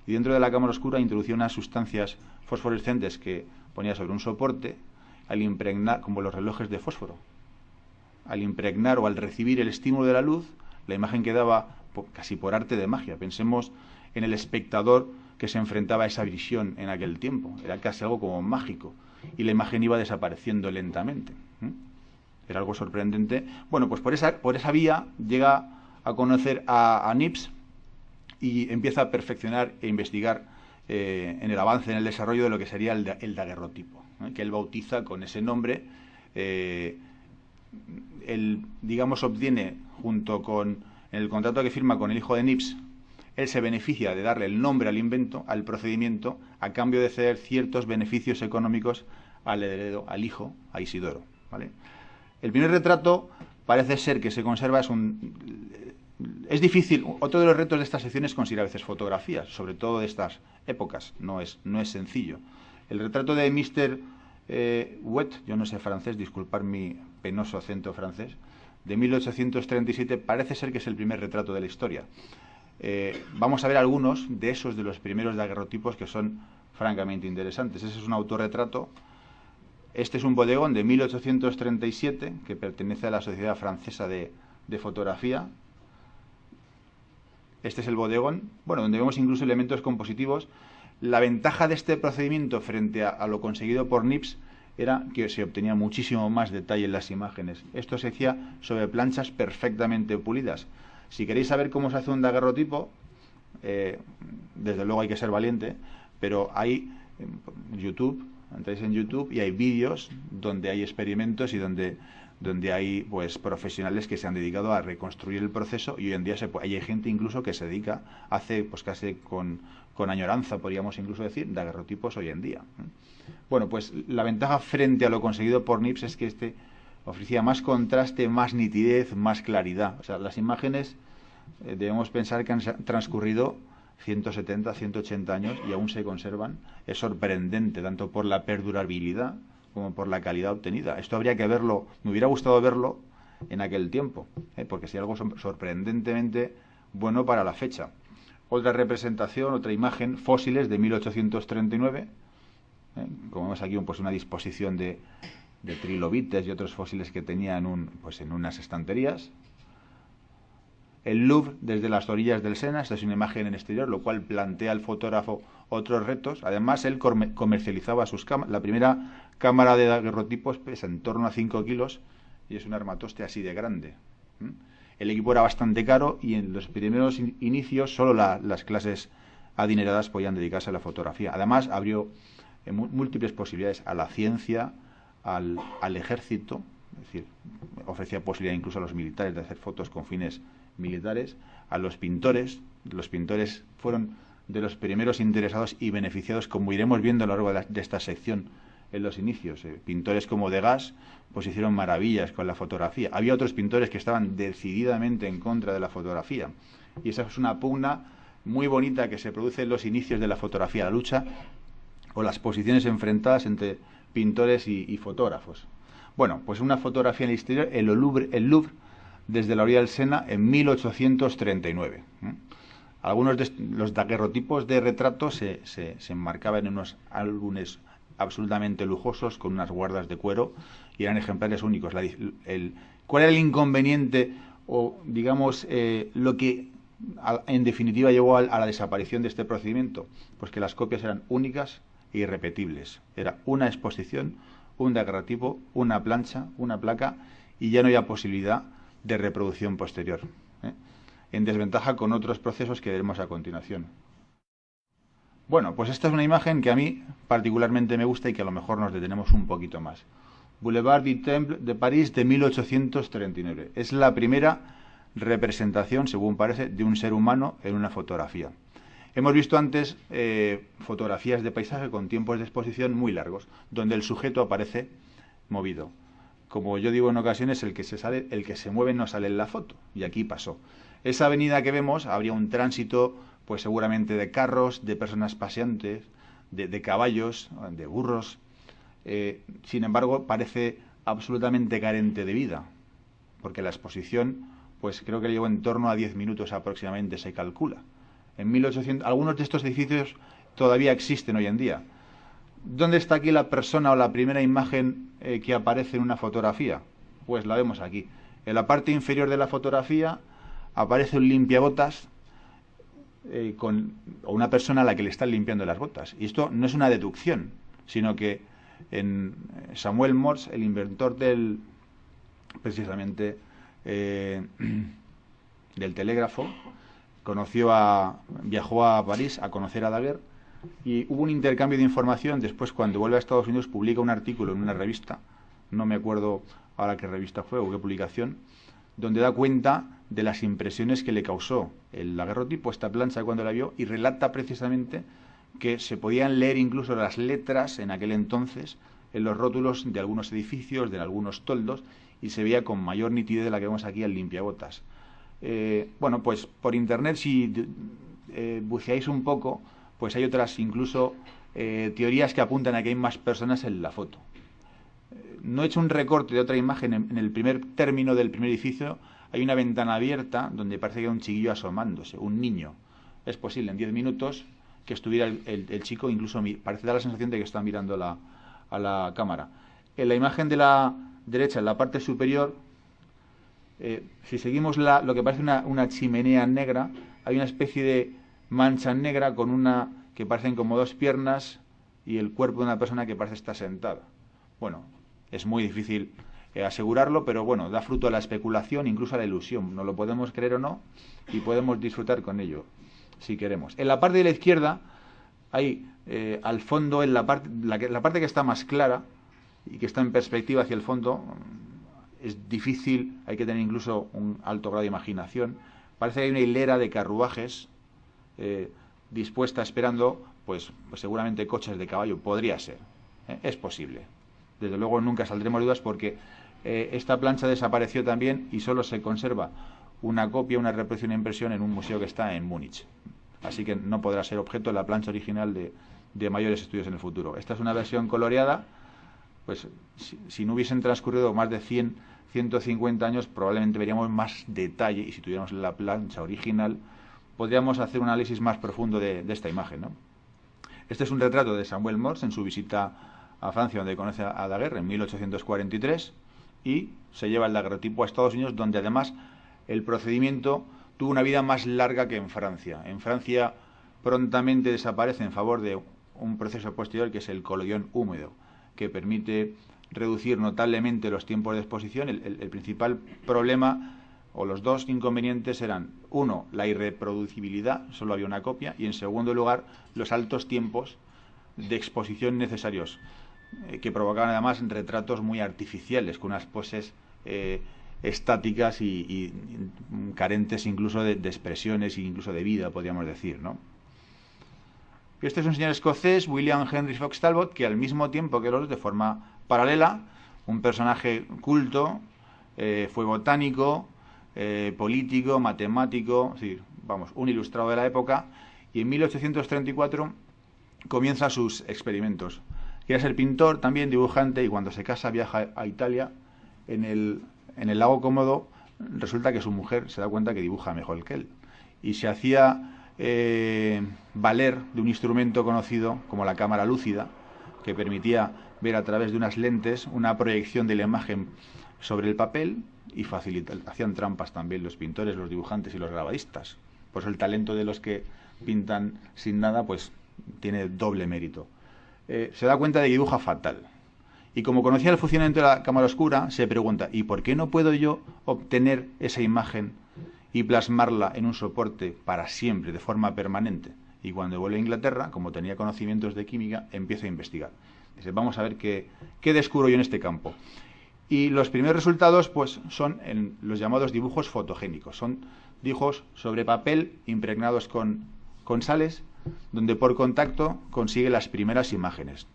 y dentro de la cámara oscura introducía unas sustancias fosforescentes que ponía sobre un soporte, al impregnar, como los relojes de fósforo, al impregnar o al recibir el estímulo de la luz, la imagen quedaba casi por arte de magia. Pensemos en el espectador que se enfrentaba a esa visión en aquel tiempo. Era casi algo como mágico, y la imagen iba desapareciendo lentamente. Era algo sorprendente. Bueno, pues por esa vía llega a conocer a Nips y empieza a perfeccionar e investigar en el avance, en el desarrollo de lo que sería el daguerrotipo, que él bautiza con ese nombre. Él, digamos, obtiene, junto con en el contrato que firma con el hijo de Nips, él se beneficia de darle el nombre al invento, al procedimiento, a cambio de ceder ciertos beneficios económicos al heredero, al hijo, a Isidoro, ¿vale? El primer retrato parece ser que se conserva, es difícil. Otro de los retos de esta sección es conseguir a veces fotografías, sobre todo de estas épocas. No es sencillo. El retrato de Mr. Wet, yo no sé francés, disculpar mi penoso acento francés, de 1837, parece ser que es el primer retrato de la historia. Vamos a ver algunos de los primeros daguerrotipos que son francamente interesantes. Ese es un autorretrato. Este es un bodegón de 1837 que pertenece a la Sociedad Francesa de Fotografía. Este es el bodegón, bueno, donde vemos incluso elementos compositivos. La ventaja de este procedimiento frente a lo conseguido por Nips era que se obtenía muchísimo más detalle en las imágenes. Esto se hacía sobre planchas perfectamente pulidas. Si queréis saber cómo se hace un daguerrotipo, desde luego hay que ser valiente, pero hay YouTube, entráis en YouTube y hay vídeos donde hay experimentos y donde hay pues profesionales que se han dedicado a reconstruir el proceso, y hoy en día hay gente incluso que se dedica, hace pues casi con añoranza, podríamos incluso decir, daguerrotipos hoy en día. Bueno, pues la ventaja frente a lo conseguido por Nips es que este ofrecía más contraste, más nitidez, más claridad. O sea, las imágenes debemos pensar que han transcurrido 170, 180 años y aún se conservan. Es sorprendente, tanto por la perdurabilidad como por la calidad obtenida. Esto habría que verlo, me hubiera gustado verlo en aquel tiempo, porque sería algo sorprendentemente bueno para la fecha. Otra representación, otra imagen, fósiles de 1839, como vemos aquí pues una disposición de trilobites y otros fósiles que tenía en unas estanterías. El Louvre desde las orillas del Sena, esta es una imagen en exterior, lo cual plantea al fotógrafo otros retos. Además, él comercializaba sus cámaras. La primera cámara de daguerrotipos pesa en torno a 5 kilos y es un armatoste así de grande. El equipo era bastante caro y en los primeros inicios solo las clases adineradas podían dedicarse a la fotografía. Además, abrió múltiples posibilidades a la ciencia, al ejército, es decir, ofrecía posibilidad incluso a los militares de hacer fotos con fines militares, a los pintores. Los pintores fueron de los primeros interesados y beneficiados, como iremos viendo a lo largo de esta sección en los inicios. Pintores como Degas pues hicieron maravillas con la fotografía. Había otros pintores que estaban decididamente en contra de la fotografía, y esa es una pugna muy bonita que se produce en los inicios de la fotografía, la lucha o las posiciones enfrentadas entre pintores y fotógrafos. Bueno, pues una fotografía en el exterior, el Louvre desde la orilla del Sena en 1839. Algunos de los daguerrotipos de retratos se enmarcaban en unos álbumes absolutamente lujosos con unas guardas de cuero y eran ejemplares únicos. ¿Cuál era el inconveniente o, digamos, lo que en definitiva llevó a la desaparición de este procedimiento? Pues que las copias eran únicas e irrepetibles. Era una exposición, un daguerrotipo, una plancha, una placa, y ya no había posibilidad de reproducción posterior. en desventaja con otros procesos que veremos a continuación. Bueno, pues esta es una imagen que a mí particularmente me gusta y que a lo mejor nos detenemos un poquito más. Boulevard du Temple de París de 1839. Es la primera representación, según parece, de un ser humano en una fotografía. Hemos visto antes fotografías de paisaje con tiempos de exposición muy largos, donde el sujeto aparece movido. Como yo digo en ocasiones, el que se mueve no sale en la foto, y aquí pasó. Esa avenida que vemos, habría un tránsito, pues seguramente de carros, de personas paseantes, de caballos, de burros. Sin embargo, parece absolutamente carente de vida, porque la exposición, pues creo que llevó en torno a 10 minutos aproximadamente, se calcula. En 1800, algunos de estos edificios todavía existen hoy en día. ¿Dónde está aquí la persona o la primera imagen que aparece en una fotografía? Pues la vemos aquí. En la parte inferior de la fotografía aparece un limpiabotas o una persona a la que le están limpiando las botas. Y esto no es una deducción, sino que en Samuel Morse, el inventor precisamente del telégrafo, viajó a París a conocer a Daguerre y hubo un intercambio de información. Después, cuando vuelve a Estados Unidos, publica un artículo en una revista, no me acuerdo ahora qué revista fue o qué publicación, donde da cuenta de las impresiones que le causó el daguerrotipo, esta plancha, cuando la vio, y relata precisamente que se podían leer incluso las letras en aquel entonces en los rótulos de algunos edificios, de algunos toldos, y se veía con mayor nitidez de la que vemos aquí al limpiabotas. Bueno, pues por internet, si buceáis un poco, pues hay otras incluso teorías que apuntan a que hay más personas en la foto. No he hecho un recorte de otra imagen. En el primer término del primer edificio hay una ventana abierta donde parece que hay un chiquillo asomándose, un niño. Es posible en 10 minutos que estuviera el chico, incluso parece dar la sensación de que está mirando a la cámara. En la imagen de la derecha, en la parte superior, si seguimos lo que parece una chimenea negra, hay una especie de mancha negra con que parecen como dos piernas y el cuerpo de una persona que parece estar sentada. Bueno, es muy difícil asegurarlo, pero bueno, da fruto a la especulación, incluso a la ilusión. No lo podemos creer o no, y podemos disfrutar con ello, si queremos. En la parte de la izquierda hay al fondo, en la parte que está más clara y que está en perspectiva hacia el fondo, es difícil, hay que tener incluso un alto grado de imaginación. Parece que hay una hilera de carruajes dispuesta esperando, pues seguramente coches de caballo, podría ser, es posible. Desde luego nunca saldremos de dudas, porque esta plancha desapareció también y solo se conserva una copia, una reproducción e impresión en un museo que está en Múnich. Así que no podrá ser objeto de la plancha original de mayores estudios en el futuro. Esta es una versión coloreada. Pues si no hubiesen transcurrido más de 150 años, probablemente veríamos más detalle, y si tuviéramos la plancha original, podríamos hacer un análisis más profundo de esta imagen, ¿no? Este es un retrato de Samuel Morse en su visita a Francia, donde conoce a Daguerre en 1843, y se lleva el daguerrotipo a Estados Unidos, donde además el procedimiento tuvo una vida más larga que en Francia. En Francia prontamente desaparece en favor de un proceso posterior, que es el collodion húmedo, que permite reducir notablemente los tiempos de exposición. El principal problema, o los dos inconvenientes, eran: uno, la irreproducibilidad, solo había una copia, y en segundo lugar, los altos tiempos de exposición necesarios, que provocaban además retratos muy artificiales, con unas poses estáticas y carentes incluso de expresiones e incluso de vida, podríamos decir, ¿no? Este es un señor escocés, William Henry Fox Talbot, que al mismo tiempo que los dos, de forma paralela, un personaje culto, fue botánico, político, matemático, es decir, vamos, un ilustrado de la época, y en 1834 comienza sus experimentos. Quería ser pintor, también dibujante, y cuando se casa viaja a Italia. En el lago Cómodo resulta que su mujer se da cuenta que dibuja mejor que él, y se hacía valer de un instrumento conocido como la cámara lúcida, que permitía ver a través de unas lentes una proyección de la imagen sobre el papel, y hacían trampas también los pintores, los dibujantes y los grabadistas. Por eso el talento de los que pintan sin nada pues tiene doble mérito. Se da cuenta de que dibuja fatal, y como conocía el funcionamiento de la cámara oscura, se pregunta: ¿y por qué no puedo yo obtener esa imagen y plasmarla en un soporte para siempre, de forma permanente. Y cuando vuelve a Inglaterra, como tenía conocimientos de química, empieza a investigar. Dice, vamos a ver qué descubro yo en este campo. Y los primeros resultados pues son en los llamados dibujos fotogénicos. Son dibujos sobre papel impregnados con sales, donde por contacto consigue las primeras imágenes.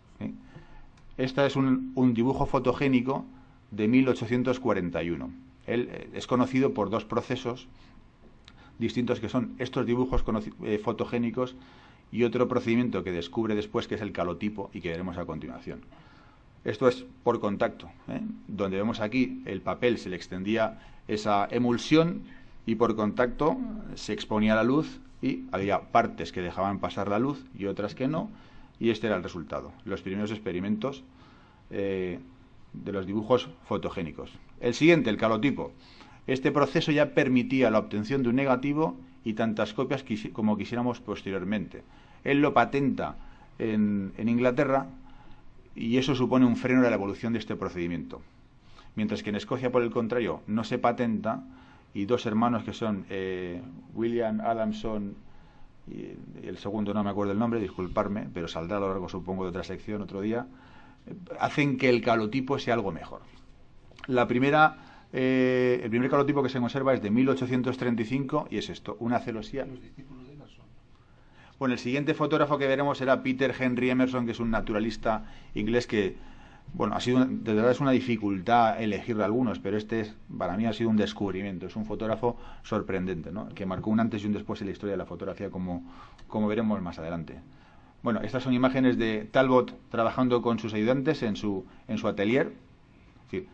Este es un dibujo fotogénico de 1841. Él es conocido por dos procesos distintos, que son estos dibujos fotogénicos y otro procedimiento que descubre después, que es el calotipo, y que veremos a continuación. Esto es por contacto, donde vemos aquí el papel se le extendía esa emulsión y por contacto se exponía la luz y había partes que dejaban pasar la luz y otras que no, y este era el resultado, los primeros experimentos de los dibujos fotogénicos. El siguiente, el calotipo. Este proceso ya permitía la obtención de un negativo y tantas copias como quisiéramos posteriormente. Él lo patenta en Inglaterra, y eso supone un freno de la evolución de este procedimiento. Mientras que en Escocia, por el contrario, no se patenta, y dos hermanos que son William Adamson y el segundo no me acuerdo el nombre, disculparme, pero saldrá a lo largo, supongo, de otra sección otro día, hacen que el calotipo sea algo mejor. El primer calotipo que se conserva es de 1835 y es esto, una celosía. Bueno, el siguiente fotógrafo que veremos será Peter Henry Emerson, que es un naturalista inglés que, bueno, de verdad es una dificultad elegir algunos, pero para mí ha sido un descubrimiento. Es un fotógrafo sorprendente, ¿no? Que marcó un antes y un después en la historia de la fotografía, como veremos más adelante. Bueno, estas son imágenes de Talbot trabajando con sus ayudantes en su atelier. Es decir,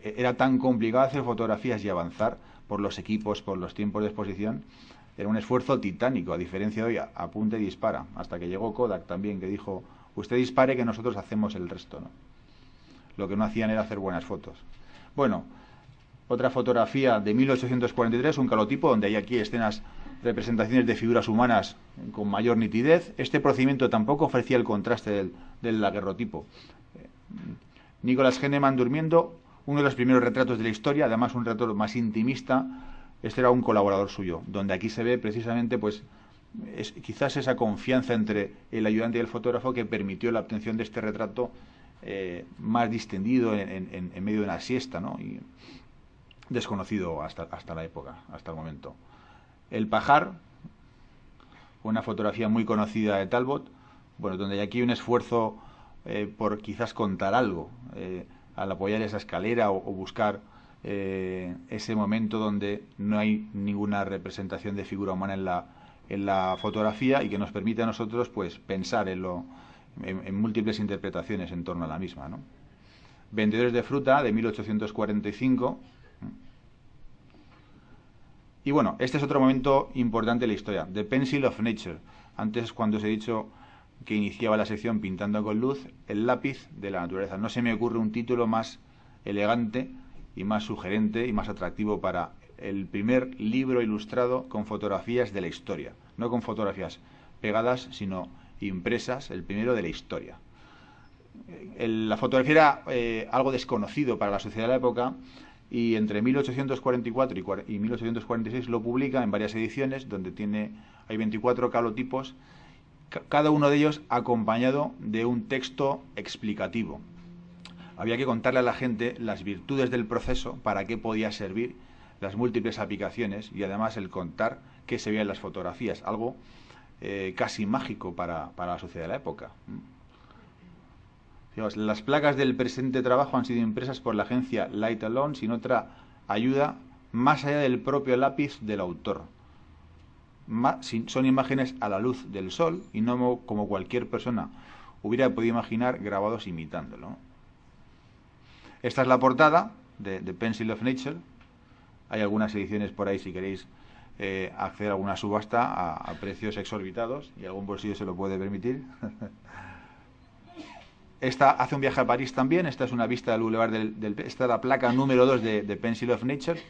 era tan complicado hacer fotografías y avanzar por los equipos, por los tiempos de exposición. Era un esfuerzo titánico, a diferencia de hoy, apunta y dispara. Hasta que llegó Kodak también, que dijo, usted dispare que nosotros hacemos el resto, ¿no? Lo que no hacían era hacer buenas fotos. Bueno, otra fotografía de 1843, un calotipo, donde hay aquí representaciones de figuras humanas con mayor nitidez. Este procedimiento tampoco ofrecía el contraste del daguerrotipo. Nicholas Henneman durmiendo, uno de los primeros retratos de la historia, además un retrato más intimista. Este era un colaborador suyo, donde aquí se ve precisamente pues quizás esa confianza entre el ayudante y el fotógrafo que permitió la obtención de este retrato más distendido en medio de una siesta, ¿no? Y desconocido hasta la época, hasta el momento. El pajar, una fotografía muy conocida de Talbot, bueno, donde hay aquí un esfuerzo por quizás contar algo al apoyar esa escalera o buscar ese momento donde no hay ninguna representación de figura humana en la fotografía y que nos permite a nosotros pues pensar en múltiples interpretaciones en torno a la misma, ¿no? Vendedores de fruta, de 1845. Y bueno, este es otro momento importante de la historia, The Pencil of Nature. Antes, cuando os he dicho que iniciaba la sección pintando con luz, el lápiz de la naturaleza. No se me ocurre un título más elegante y más sugerente y más atractivo para el primer libro ilustrado con fotografías de la historia. No con fotografías pegadas, sino impresas, el primero de la historia. La fotografía era algo desconocido para la sociedad de la época, y entre 1844 y 1846 lo publica en varias ediciones, donde hay 24 calotipos, cada uno de ellos acompañado de un texto explicativo. Había que contarle a la gente las virtudes del proceso, para qué podía servir, las múltiples aplicaciones y además el contar qué se veía en las fotografías, algo casi mágico para la sociedad de la época. Fijaos, las placas del presente trabajo han sido impresas por la agencia Light Alone sin otra ayuda más allá del propio lápiz del autor. Son imágenes a la luz del sol y no como cualquier persona hubiera podido imaginar grabados imitándolo. Esta es la portada de The Pencil of Nature. Hay algunas ediciones por ahí si queréis acceder a alguna subasta a precios exorbitados, y algún bolsillo se lo puede permitir. Esta hace un viaje a París también. Esta es una vista del Boulevard esta es la placa número 2 de Pencil of Nature,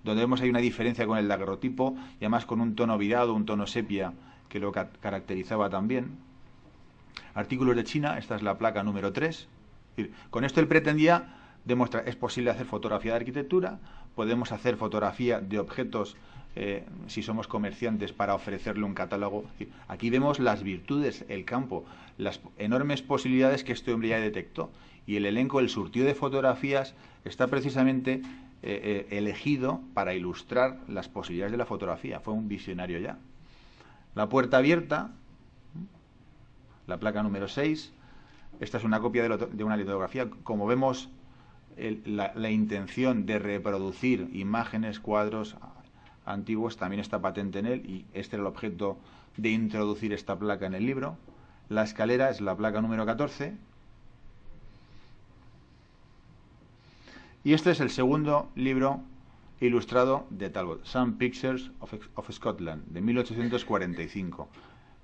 donde vemos ahí una diferencia con el daguerrotipo y además con un tono virado, un tono sepia que lo caracterizaba también. Artículos de China, esta es la placa número 3. Con esto él pretendía demostrar, es posible hacer fotografía de arquitectura, podemos hacer fotografía de objetos si somos comerciantes, para ofrecerle un catálogo. Aquí vemos las virtudes, el campo, las enormes posibilidades que este hombre ya detectó. Y el elenco, el surtido de fotografías, está precisamente elegido para ilustrar las posibilidades de la fotografía. Fue un visionario ya. La puerta abierta, la placa número 6. Esta es una copia de una litografía. Como vemos, la intención de reproducir imágenes, cuadros antiguos también está patente en él, y este era el objeto de introducir esta placa en el libro. La escalera es la placa número 14. Y este es el segundo libro ilustrado de Talbot, Some Pictures of Scotland, de 1845.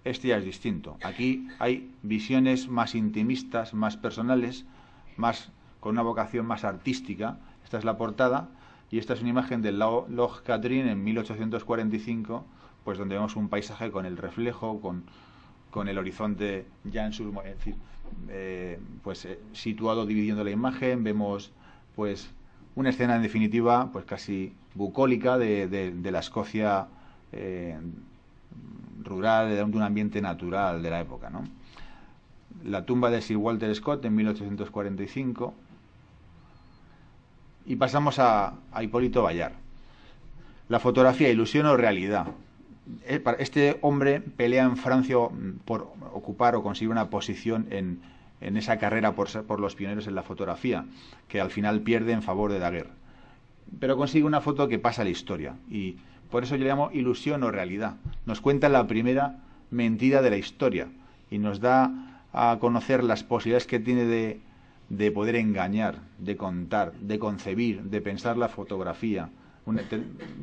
Este ya es distinto. Aquí hay visiones más intimistas, más personales, con una vocación más artística. Esta es la portada, y esta es una imagen del Loch Katrine en 1845, pues donde vemos un paisaje con el reflejo, con el horizonte ya en su, es decir, situado, dividiendo la imagen. Vemos pues una escena, en definitiva, pues casi bucólica de la Escocia rural, de un ambiente natural de la época, ¿no? La tumba de Sir Walter Scott en 1845. Y pasamos a Hipólito Bayard. La fotografía, ilusión o realidad. Este hombre pelea en Francia por ocupar o conseguir una posición en esa carrera por los pioneros en la fotografía, que al final pierde en favor de Daguerre. Pero consigue una foto que pasa a la historia, y por eso yo le llamo ilusión o realidad. Nos cuenta la primera mentira de la historia y nos da a conocer las posibilidades que tiene de poder engañar, de contar, de concebir, de pensar la fotografía.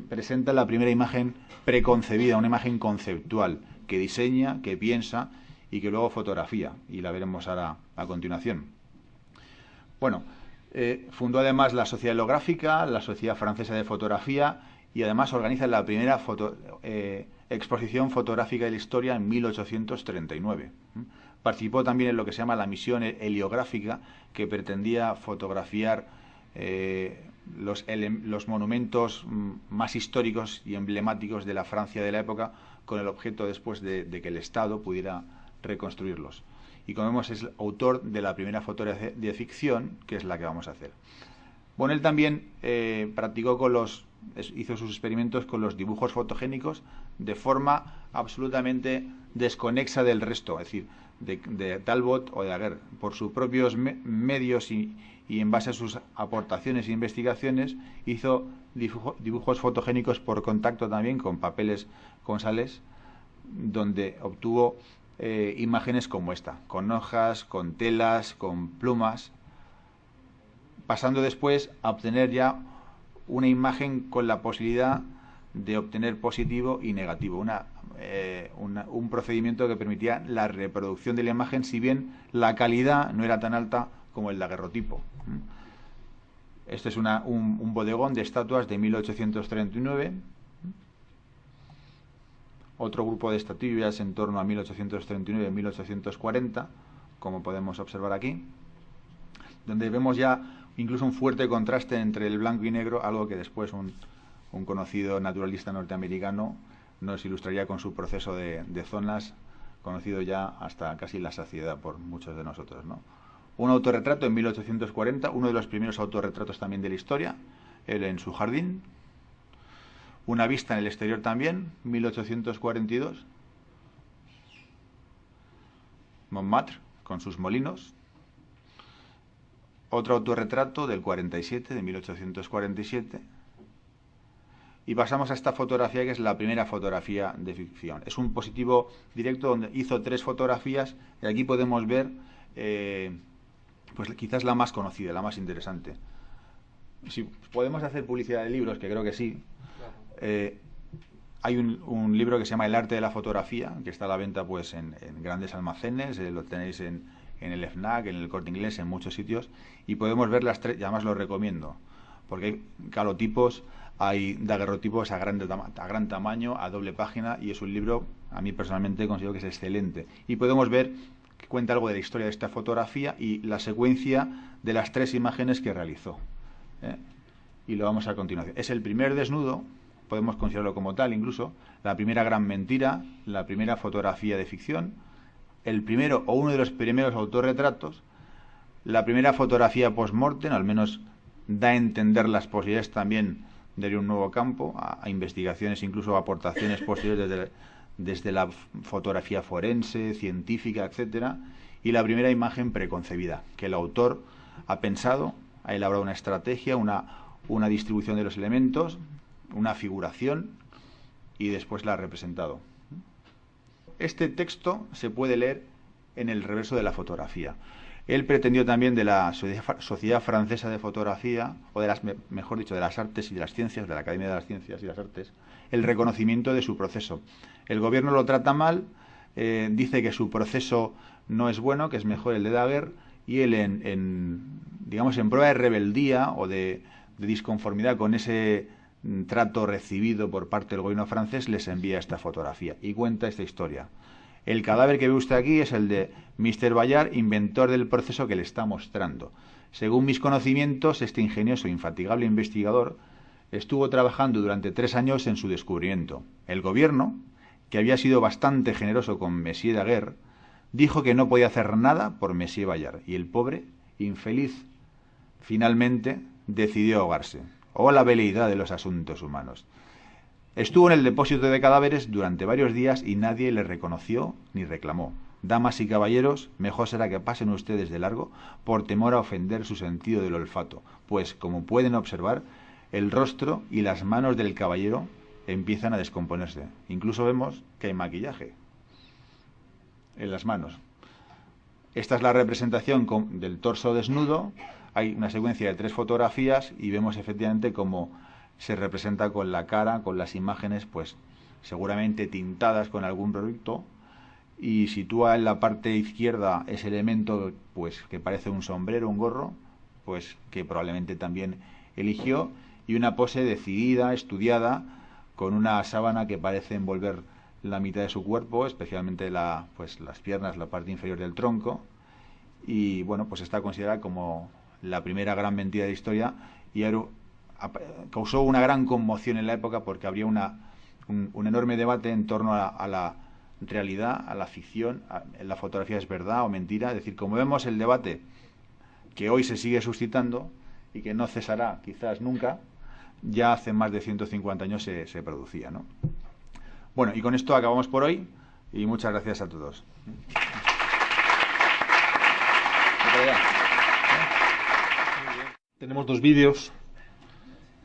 Presenta la primera imagen preconcebida, una imagen conceptual, que diseña, que piensa y que luego fotografía, y la veremos ahora a continuación. Bueno, fundó además la Sociedad Helográfica, la Sociedad Francesa de Fotografía, y además organiza la primera exposición fotográfica de la historia en 1839. Participó también en lo que se llama la misión heliográfica, que pretendía fotografiar los monumentos más históricos y emblemáticos de la Francia de la época, con el objeto después de que el Estado pudiera reconstruirlos. Y como vemos, es el autor de la primera fotografía de ficción, que es la que vamos a hacer. Bueno, él también hizo sus experimentos con los dibujos fotogénicos de forma absolutamente desconexa del resto, es decir, de Talbot o de Daguerre. Por sus propios medios y en base a sus aportaciones e investigaciones, hizo dibujos fotogénicos por contacto también con papeles con sales, donde obtuvo imágenes como esta, con hojas, con telas, con plumas, pasando después a obtener ya una imagen con la posibilidad de obtener positivo y negativo, un procedimiento que permitía la reproducción de la imagen, si bien la calidad no era tan alta como el daguerrotipo. Este es un bodegón de estatuas de 1839. Otro grupo de estatuillas en torno a 1839-1840, como podemos observar aquí, donde vemos ya incluso un fuerte contraste entre el blanco y negro, algo que después un conocido naturalista norteamericano nos ilustraría con su proceso de zonas, conocido ya hasta casi la saciedad por muchos de nosotros, ¿no? Un autorretrato en 1840, uno de los primeros autorretratos también de la historia, él en su jardín. Una vista en el exterior también, 1842. Montmartre, con sus molinos. Otro autorretrato del 47, de 1847. Y pasamos a esta fotografía, que es la primera fotografía de ficción. Es un positivo directo donde hizo 3 fotografías, y aquí podemos ver pues quizás la más conocida, la más interesante. Si podemos hacer publicidad de libros, que creo que sí. Hay un libro que se llama El arte de la fotografía, que está a la venta pues en grandes almacenes, lo tenéis en el FNAC, en el Corte Inglés, en muchos sitios, y podemos ver las 3, y además lo recomiendo, porque hay calotipos, hay daguerrotipos a gran tamaño, a doble página, y es un libro, a mí personalmente considero que es excelente, y podemos ver que cuenta algo de la historia de esta fotografía y la secuencia de las 3 imágenes que realizó, y lo vamos a continuación. Es el primer desnudo podemos considerarlo como tal incluso, la primera gran mentira, la primera fotografía de ficción, el primero o uno de los primeros autorretratos, la primera fotografía post-mortem, al menos da a entender las posibilidades también de un nuevo campo, a investigaciones, incluso aportaciones posteriores desde la fotografía forense, científica, etcétera, y la primera imagen preconcebida, que el autor ha pensado, ha elaborado una estrategia, una distribución de los elementos, una figuración, y después la ha representado. Este texto se puede leer en el reverso de la fotografía. Él pretendió también de la Sociedad Francesa de Fotografía, o de las, mejor dicho, de las Artes y de las Ciencias, de la Academia de las Ciencias y las Artes, el reconocimiento de su proceso. El gobierno lo trata mal, dice que su proceso no es bueno, que es mejor el de Daguerre, y él digamos, en prueba de rebeldía o de disconformidad con ese trato recibido por parte del gobierno francés, les envía esta fotografía y cuenta esta historia. El cadáver que ve usted aquí es el de Mr. Bayard, inventor del proceso que le está mostrando. Según mis conocimientos, este ingenioso e infatigable investigador estuvo trabajando durante 3 años en su descubrimiento. El gobierno, que había sido bastante generoso con Monsieur Daguerre, dijo que no podía hacer nada por Monsieur Bayard, y el pobre, infeliz, finalmente decidió ahogarse. Oh, la veleidad de los asuntos humanos. Estuvo en el depósito de cadáveres durante varios días y nadie le reconoció ni reclamó. Damas y caballeros, mejor será que pasen ustedes de largo por temor a ofender su sentido del olfato, pues, como pueden observar, el rostro y las manos del caballero empiezan a descomponerse. Incluso vemos que hay maquillaje en las manos. Esta es la representación del torso desnudo. Hay una secuencia de 3 fotografías y vemos efectivamente cómo se representa con la cara, con las imágenes, pues seguramente tintadas con algún producto, y sitúa en la parte izquierda ese elemento, pues que parece un sombrero, un gorro, pues que probablemente también eligió, y una pose decidida, estudiada, con una sábana que parece envolver la mitad de su cuerpo, especialmente pues las piernas, la parte inferior del tronco, y bueno, pues está considerada como la primera gran mentira de la historia, y causó una gran conmoción en la época porque habría un enorme debate en torno a la realidad, a la ficción, la fotografía es verdad o mentira. Es decir, como vemos, el debate que hoy se sigue suscitando y que no cesará quizás nunca, ya hace más de 150 años se producía, ¿no? Bueno, y con esto acabamos por hoy y muchas gracias a todos. Tenemos 2 vídeos.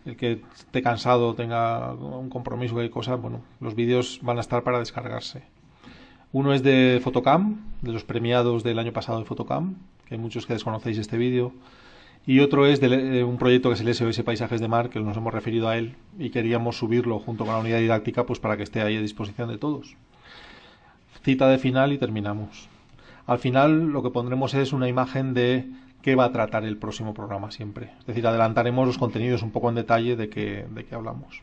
El que esté cansado, tenga un compromiso, que cosa, bueno, los vídeos van a estar para descargarse. Uno es de Fotocam, de los premiados del año pasado de Fotocam, que hay muchos que desconocéis este vídeo. Y otro es de un proyecto que es el SOS Paisajes de Mar, que nos hemos referido a él y queríamos subirlo junto con la unidad didáctica, pues para que esté ahí a disposición de todos. Cita de final y terminamos. Al final lo que pondremos es una imagen de qué va a tratar el próximo programa siempre. Es decir, adelantaremos los contenidos un poco en detalle de qué hablamos.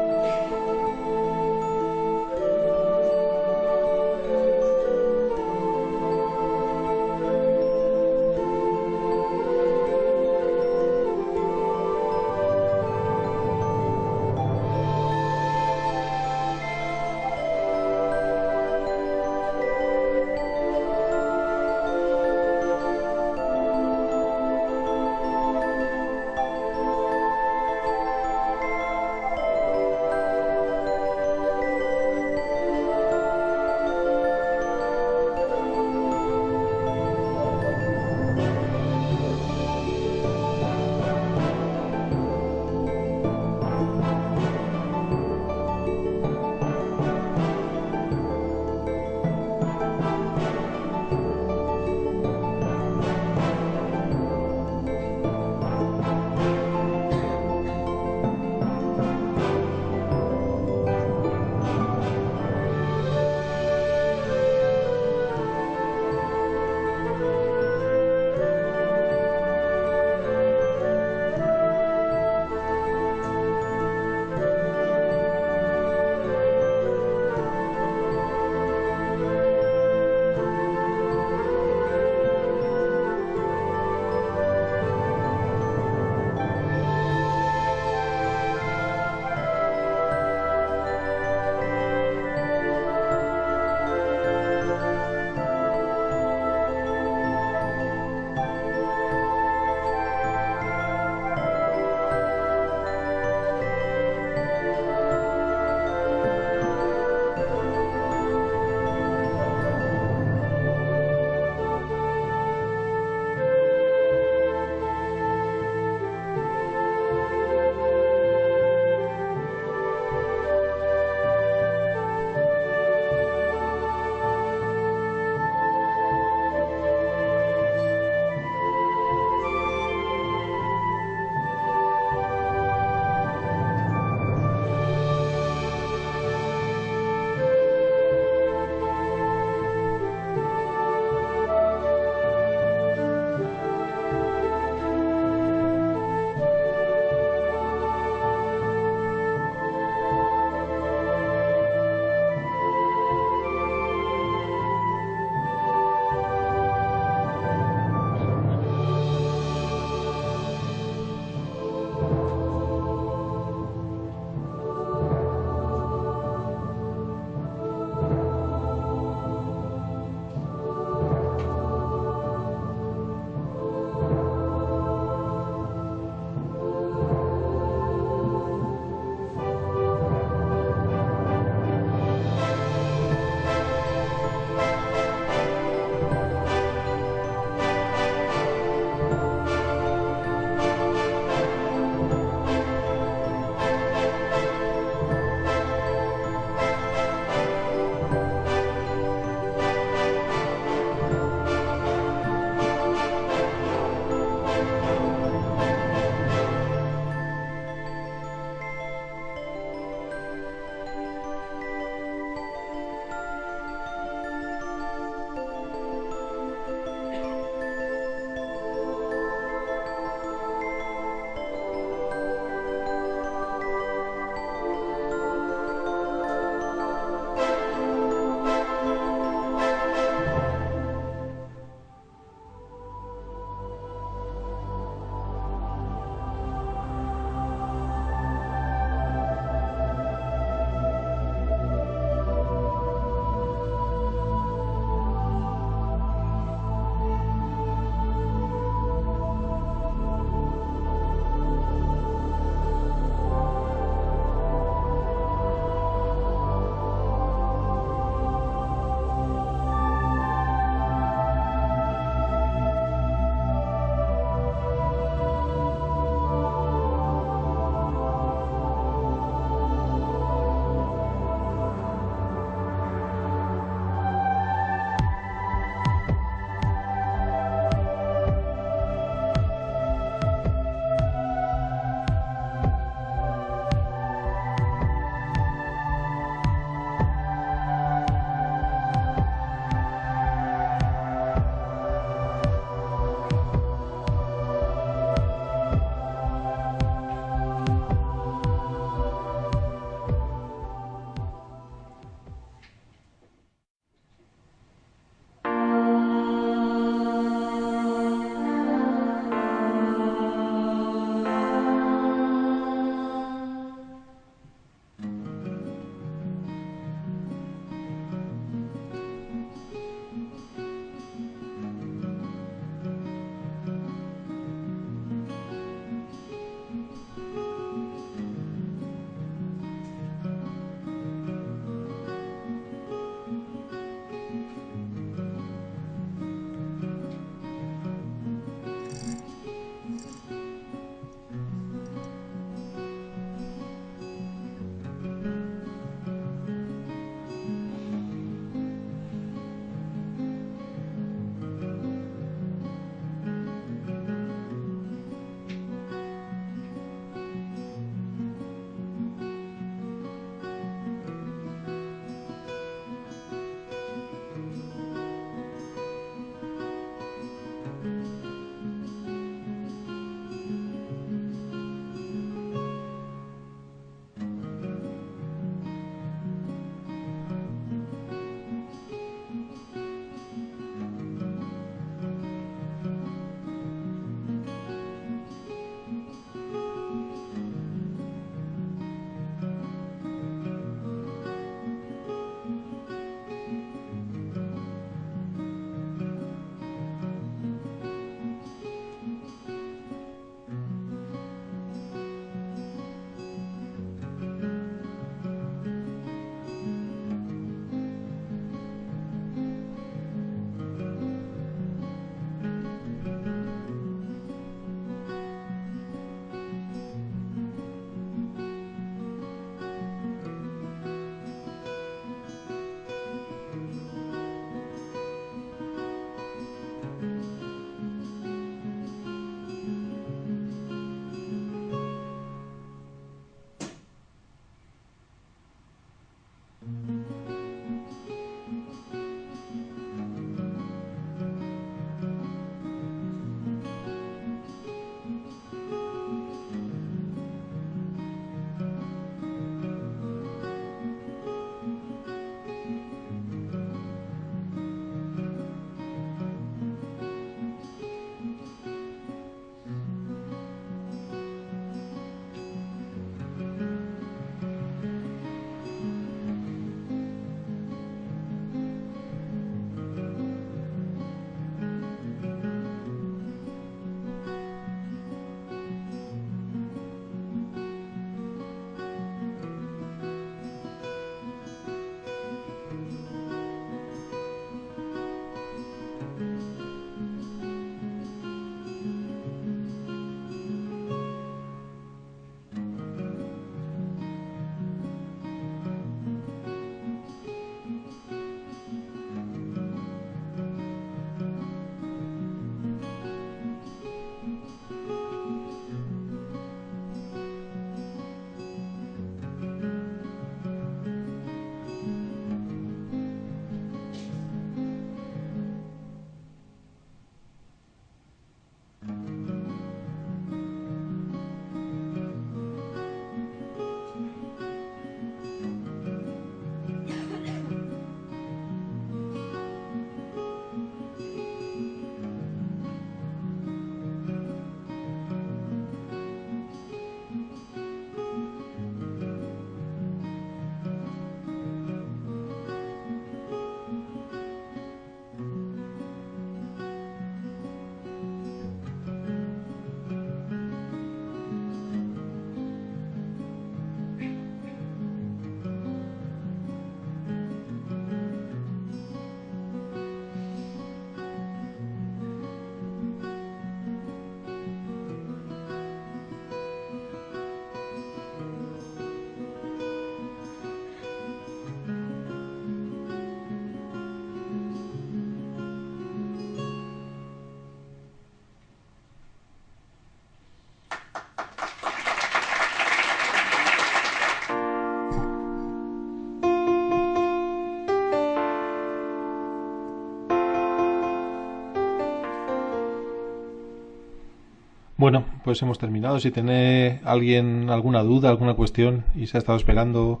Bueno, pues hemos terminado. Si tiene alguien alguna duda, alguna cuestión y se ha estado esperando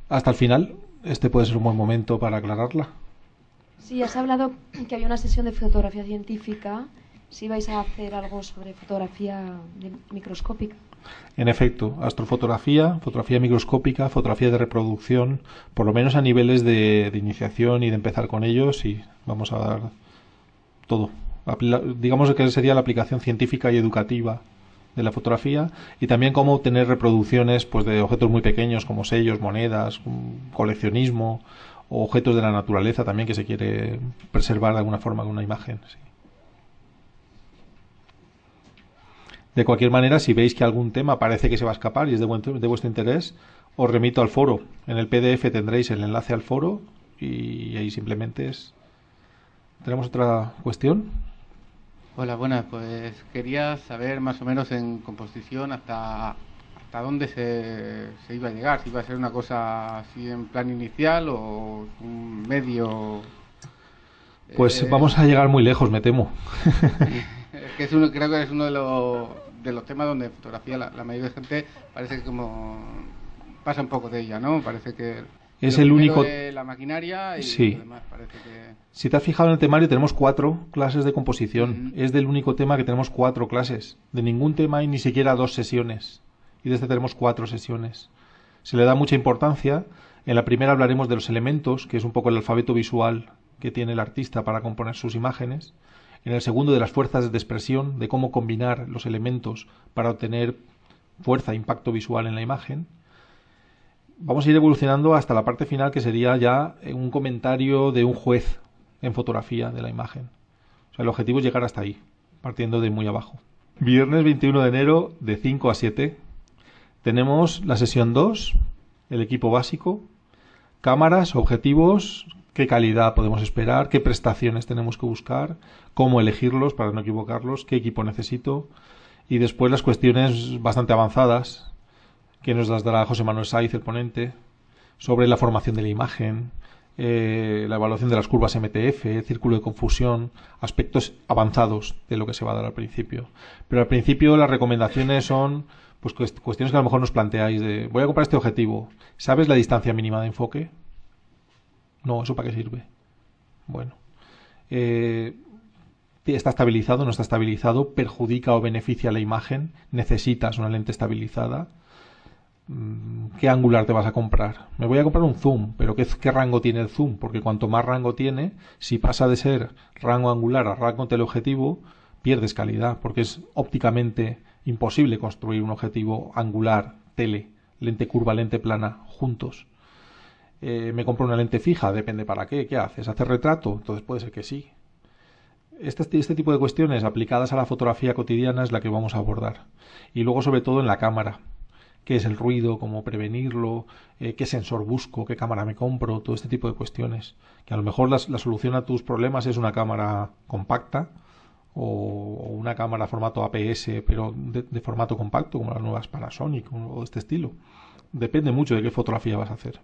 hasta el final, este puede ser un buen momento para aclararla. Sí, has hablado que había una sesión de fotografía científica. Si vais a hacer algo sobre fotografía microscópica. En efecto, astrofotografía, fotografía microscópica, fotografía de reproducción, por lo menos a niveles de iniciación y de empezar con ellos, y vamos a dar todo. Digamos que sería la aplicación científica y educativa de la fotografía, y también cómo obtener reproducciones pues de objetos muy pequeños como sellos, monedas, coleccionismo o objetos de la naturaleza también que se quiere preservar de alguna forma con una imagen. Sí. De cualquier manera, si veis que algún tema parece que se va a escapar y es de vuestro interés, os remito al foro. En el PDF tendréis el enlace al foro y ahí simplemente es... ¿Tenemos otra cuestión? Hola, buenas. Pues quería saber más o menos en composición hasta dónde se iba a llegar. Si iba a ser una cosa así en plan inicial o un medio... Pues vamos a llegar muy lejos, me temo. Es que creo que es uno de los temas donde fotografía la mayoría de gente parece que como pasa un poco de ella, ¿no? Parece que es el único de la maquinaria y sí. Lo demás parece que... Si te has fijado en el temario tenemos 4 clases de composición. Es del único tema que tenemos 4 clases. De ningún tema hay ni siquiera 2 sesiones. Y de este tenemos 4 sesiones. Se le da mucha importancia. En la primera hablaremos de los elementos, que es un poco el alfabeto visual que tiene el artista para componer sus imágenes. En el segundo de las fuerzas de expresión, de cómo combinar los elementos para obtener fuerza e impacto visual en la imagen. Vamos a ir evolucionando hasta la parte final, que sería ya un comentario de un juez en fotografía de la imagen. O sea, el objetivo es llegar hasta ahí, partiendo de muy abajo. Viernes 21 de enero de 5 a 7 tenemos la sesión 2, el equipo básico, cámaras, objetivos, qué calidad podemos esperar, qué prestaciones tenemos que buscar, cómo elegirlos para no equivocarlos, qué equipo necesito, y después las cuestiones bastante avanzadas que nos las dará José Manuel Saiz, el ponente, sobre la formación de la imagen, la evaluación de las curvas MTF, círculo de confusión, aspectos avanzados de lo que se va a dar al principio. Pero al principio las recomendaciones son pues cuestiones que a lo mejor nos planteáis de voy a comprar este objetivo, ¿sabes la distancia mínima de enfoque? No, ¿eso para qué sirve? Bueno, ¿está estabilizado? ¿No está estabilizado? ¿Perjudica o beneficia la imagen? ¿Necesitas una lente estabilizada? ¿Qué angular te vas a comprar? Me voy a comprar un zoom, pero ¿qué rango tiene el zoom? Porque cuanto más rango tiene, si pasa de ser rango angular a rango teleobjetivo, pierdes calidad, porque es ópticamente imposible construir un objetivo angular, tele, lente curva, lente plana, juntos. ¿Me compro una lente fija? Depende para qué. ¿Qué haces? ¿Haces retrato? Entonces puede ser que sí. Este tipo de cuestiones aplicadas a la fotografía cotidiana es la que vamos a abordar. Y luego sobre todo en la cámara. ¿Qué es el ruido? ¿Cómo prevenirlo? ¿Qué sensor busco? ¿Qué cámara me compro? Todo este tipo de cuestiones. Que a lo mejor la solución a tus problemas es una cámara compacta o una cámara formato APS, pero de formato compacto, como las nuevas Panasonic o de este estilo. Depende mucho de qué fotografía vas a hacer.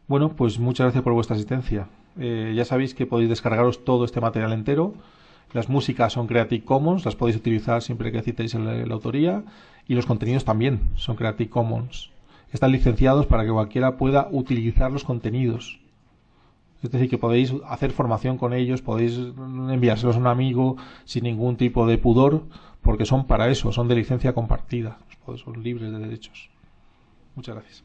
Bueno, pues muchas gracias por vuestra asistencia. Ya sabéis que podéis descargaros todo este material entero. Las músicas son Creative Commons, las podéis utilizar siempre que citéis la autoría, y los contenidos también son Creative Commons. Están licenciados para que cualquiera pueda utilizar los contenidos. Es decir, que podéis hacer formación con ellos, podéis enviárselos a un amigo sin ningún tipo de pudor, porque son para eso, son de licencia compartida, son libres de derechos. Muchas gracias.